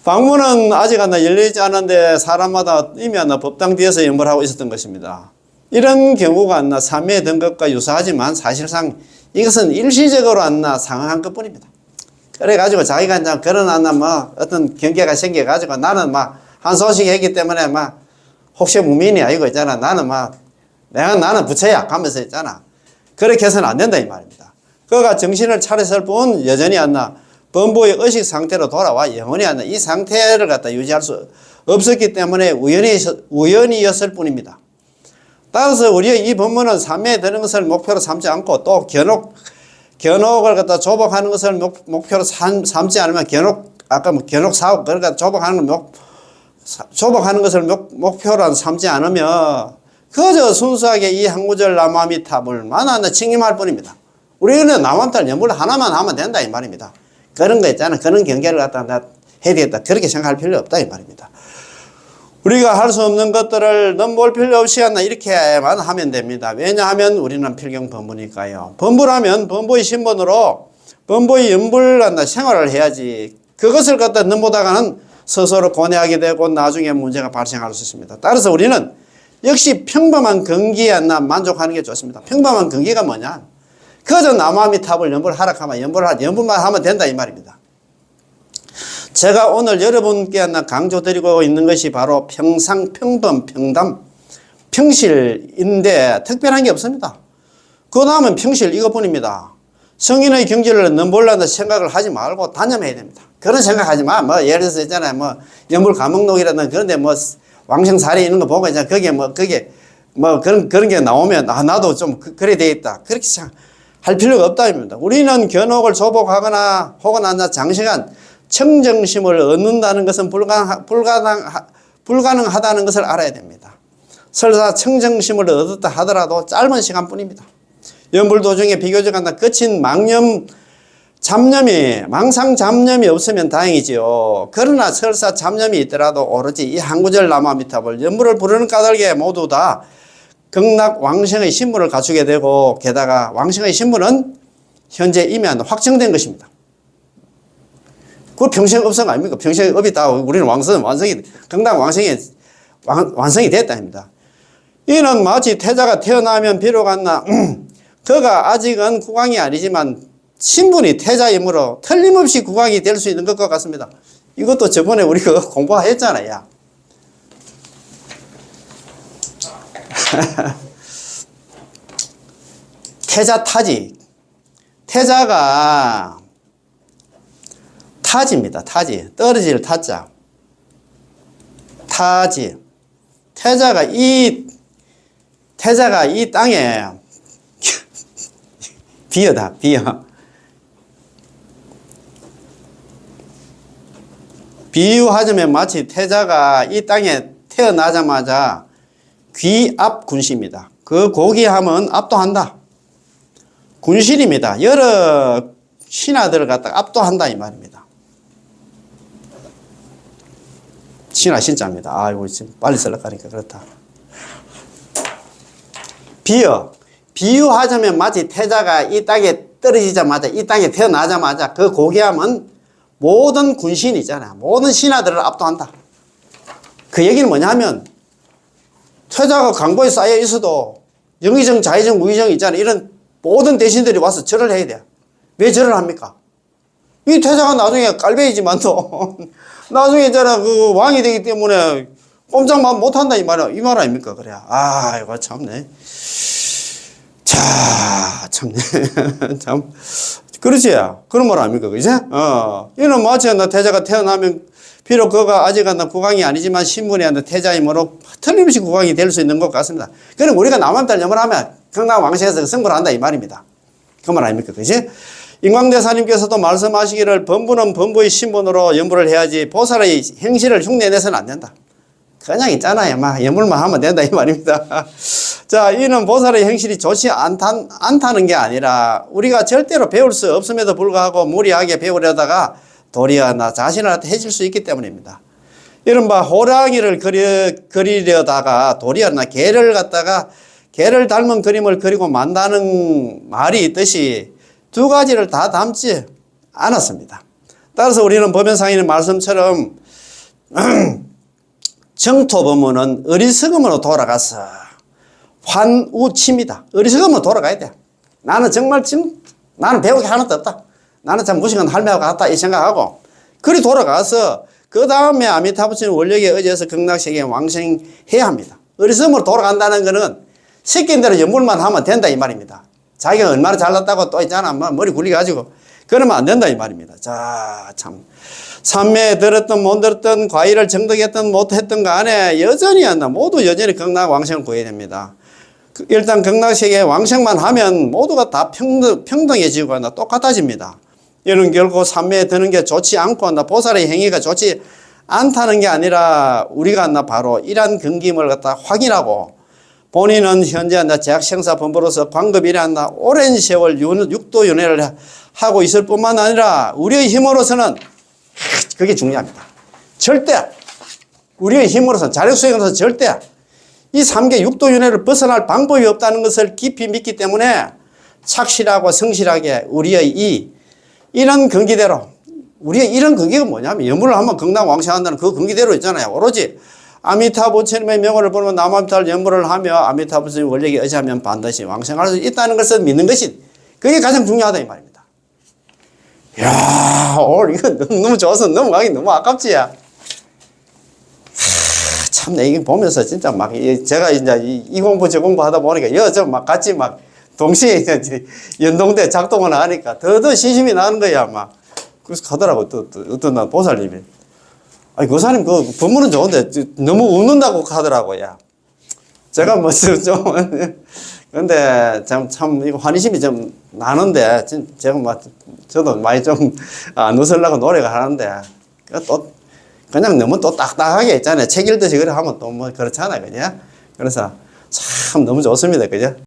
방문은 아직 열리지 않은데 사람마다 이미 법당 뒤에서 연불하고 있었던 것입니다. 이런 경우가 삼매에 든 것과 유사하지만 사실상 이것은 일시적으로 상황한 것 뿐입니다. 그래가지고 자기가 그런 어떤 경계가 생겨가지고 나는 한 소식 했기 때문에 혹시 무민이 아니고 있잖아. 나는 부처야 하면서 있잖아. 그렇게 해서는 안 된다 이 말입니다. 그가 정신을 차렸을 뿐 여전히 범부의 의식 상태로 돌아와 영원히 이 상태를 갖다 유지할 수 없었기 때문에 우연이었을 뿐입니다. 따라서 우리의 이 법문은 삼매에 드는 것을 목표로 삼지 않고 또 견옥을 갖다 조박하는 것을 목표로 삼지 않으면 견옥 사업 그러니까 조박하는 것을 목표로 삼지 않으면 그저 순수하게 이 한 구절 나무아미타불만 칭임할 뿐입니다. 우리는 나무아미타불 연불 하나만 하면 된다 이 말입니다. 그런 거 있잖아. 그런 경계를 갖다 해야 되겠다. 그렇게 생각할 필요 없다 이 말입니다. 우리가 할 수 없는 것들을 넘볼 필요 없이 이렇게만 하면 됩니다. 왜냐하면 우리는 필경 범부니까요. 범부라면 범부의 신분으로 범부의 연불 생활을 해야지. 그것을 갖다 넘보다가는 스스로 고뇌하게 되고 나중에 문제가 발생할 수 있습니다. 따라서 우리는 역시 평범한 경기에 만족하는 게 좋습니다. 평범한 경기가 뭐냐? 그저 나무아미타불 연불 하락하면 연불만 하면 된다 이 말입니다. 제가 오늘 여러분께 강조드리고 있는 것이 바로 평상, 평범, 평담, 평실인데 특별한 게 없습니다. 그 다음은 평실 이것뿐입니다. 성인의 경지를 넘보려는 생각을 하지 말고 단념해야 됩니다. 그런 생각하지 마. 뭐 예를 들어서 있잖아요. 뭐 연불 감옥록이라든 그런데 뭐 왕생사례 있는 거 보고 이제 그게 뭐 그런 게 나오면 나도 좀 그래 되겠다. 그렇게 할 필요가 없다입니다. 우리는 견옥을 조복하거나 혹은 장시간 청정심을 얻는다는 것은 불가능하다는 것을 알아야 됩니다. 설사 청정심을 얻었다 하더라도 짧은 시간뿐입니다. 연불 도중에 비교적 끝인 망상 잡념이 없으면 다행이지요. 그러나 설사 잡념이 있더라도 오로지 이 한 구절 남아미탑을 연불을 부르는 까닭에 모두 다 극락 왕생의 신분을 갖추게 되고, 게다가 왕생의 신분은 현재 이미 확정된 것입니다. 그 평생업성 아닙니까? 평생업이 다 우리는 완성이 극락 완성이 됐다입니다. 이는 마치 태자가 태어나면 비록 그가 아직은 국왕이 아니지만 신분이 태자이므로 틀림없이 국왕이 될 수 있는 것과 같습니다. 이것도 저번에 우리가 공부했잖아요. 태자 타지. 태자가 타지입니다. 타지. 떨어질 타자. 타지. 태자가 이 땅에 비어다. 비유하자면 마치 태자가 이 땅에 태어나자마자 귀압 군시입니다. 그 고귀함은 압도한다. 군신입니다. 여러 신하들을 갖다가 압도한다 이 말입니다. 신하 신자입니다. 아이고 지금 빨리 쓰려니까 그렇다. 비유하자면 마치 태자가 이 땅에 떨어지자마자 이 땅에 태어나자마자 그 고귀함은 모든 군신이 있잖아요. 모든 신하들을 압도한다. 그 얘기는 뭐냐면 태자가 강보에 쌓여 있어도 영의정, 자의정, 무의정 있잖아요. 이런 모든 대신들이 와서 절을 해야 돼요. 왜 절을 합니까? 이 태자가 나중에 깔배이지만도 나중에 있잖아 그 왕이 되기 때문에 꼼짝만 못한다 이 말 아닙니까? 그래. 아이고 참네. 참네. 참. 그렇지. 그런 말 아닙니까? 그지? 이는 마치 태자가 태어나면 비록 그가 아직은 국왕이 아니지만 신분이 태자이므로 틀림없이 국왕이 될 수 있는 것 같습니다. 그럼 우리가 남한달 염을하면 극락 왕생에서 승부를 한다 이 말입니다. 그 말 아닙니까? 그지? 인광대사님께서도 말씀하시기를 범부는 범부의 신분으로 연부를 해야지 보살의 행실을 흉내내서는 안 된다. 그냥 있잖아요. 막 연불만 하면 된다 이 말입니다. 자, 이는 보살의 행실이 좋지 않다는 게 아니라 우리가 절대로 배울 수 없음에도 불구하고 무리하게 배우려다가 도리어 나 자신한테 해질 수 있기 때문입니다. 이른바 호랑이를 그리려다가 도리어 나 개를 닮은 그림을 그리고 만다는 말이 있듯이 두 가지를 다 담지 않았습니다. 따라서 우리는 법연상인의 말씀처럼 정토법문은 어리석음으로 돌아가서 환우치입니다. 어리석음으로 돌아가야 돼. 나는 배울 게 하나도 없다. 나는 참 무식한 할매와 같다 이 생각하고 그리 돌아가서 그 다음에 아미타부처님 원력에 의지해서 극락세계에 왕생해야 합니다. 어리석음으로 돌아간다는 것은 시킨 대로 연불만 하면 된다 이 말입니다. 자기가 얼마나 잘났다고 또 있잖아 머리 굴리가지고 그러면 안 된다 이 말입니다. 자, 참 삼매에 들었든 못 들었든 과일을 정득했든 못했든 간에 여전히 모두 여전히 극락 왕생을 구해야 됩니다. 일단 극락세계에 왕생만 하면 모두가 다 평등해지고 똑같아집니다. 이는 결국 삼매에 드는 게 좋지 않고 보살의 행위가 좋지 않다는 게 아니라 우리가 바로 이러한 근김을 갖다 확인하고 본인은 현재 제약생사범부로서 광급이래 오랜 세월 육도윤회를 하고 있을 뿐만 아니라 우리의 힘으로서는 그게 중요합니다. 절대 우리의 힘으로서는 자력수행으로서 절대 이 3계 육도윤회를 벗어날 방법이 없다는 것을 깊이 믿기 때문에 착실하고 성실하게 우리의 이런 근기대로 우리의 이런 근기가 뭐냐면 연불을 한번 극락 왕생한다는 그 근기대로 있잖아요. 오로지 아미타 부처님의 명호를 보면 남아미타를 연불을 하며 아미타 부처님 원력에 의지하면 반드시 왕생할 수 있다는 것을 믿는 것이 그게 가장 중요하다 이 말입니다. 이야 오늘 이거 너무 좋아서 넘어가기 너무 아깝지. 참, 이게 보면서 진짜 제가 이제 이 공부 저 공부 하다 보니까 저 같이 동시에 이제 연동돼 작동을 하니까 더 신심이 나는 거야, 막. 그래서 가더라고, 또 어떤 날 보살님이. 아니, 그 사람 그 법문은 좋은데 너무 웃는다고 하더라고요. 제가 뭐 좀, 근데 참 이거 환희심이 좀 나는데, 제가 막, 저도 많이 좀 안 웃으려고 노력을 하는데, 또 그냥 너무 또 딱딱하게 있잖아요. 책 읽듯이 그래 하면 또 뭐 그렇잖아요. 그죠? 그래서 참 너무 좋습니다. 그죠?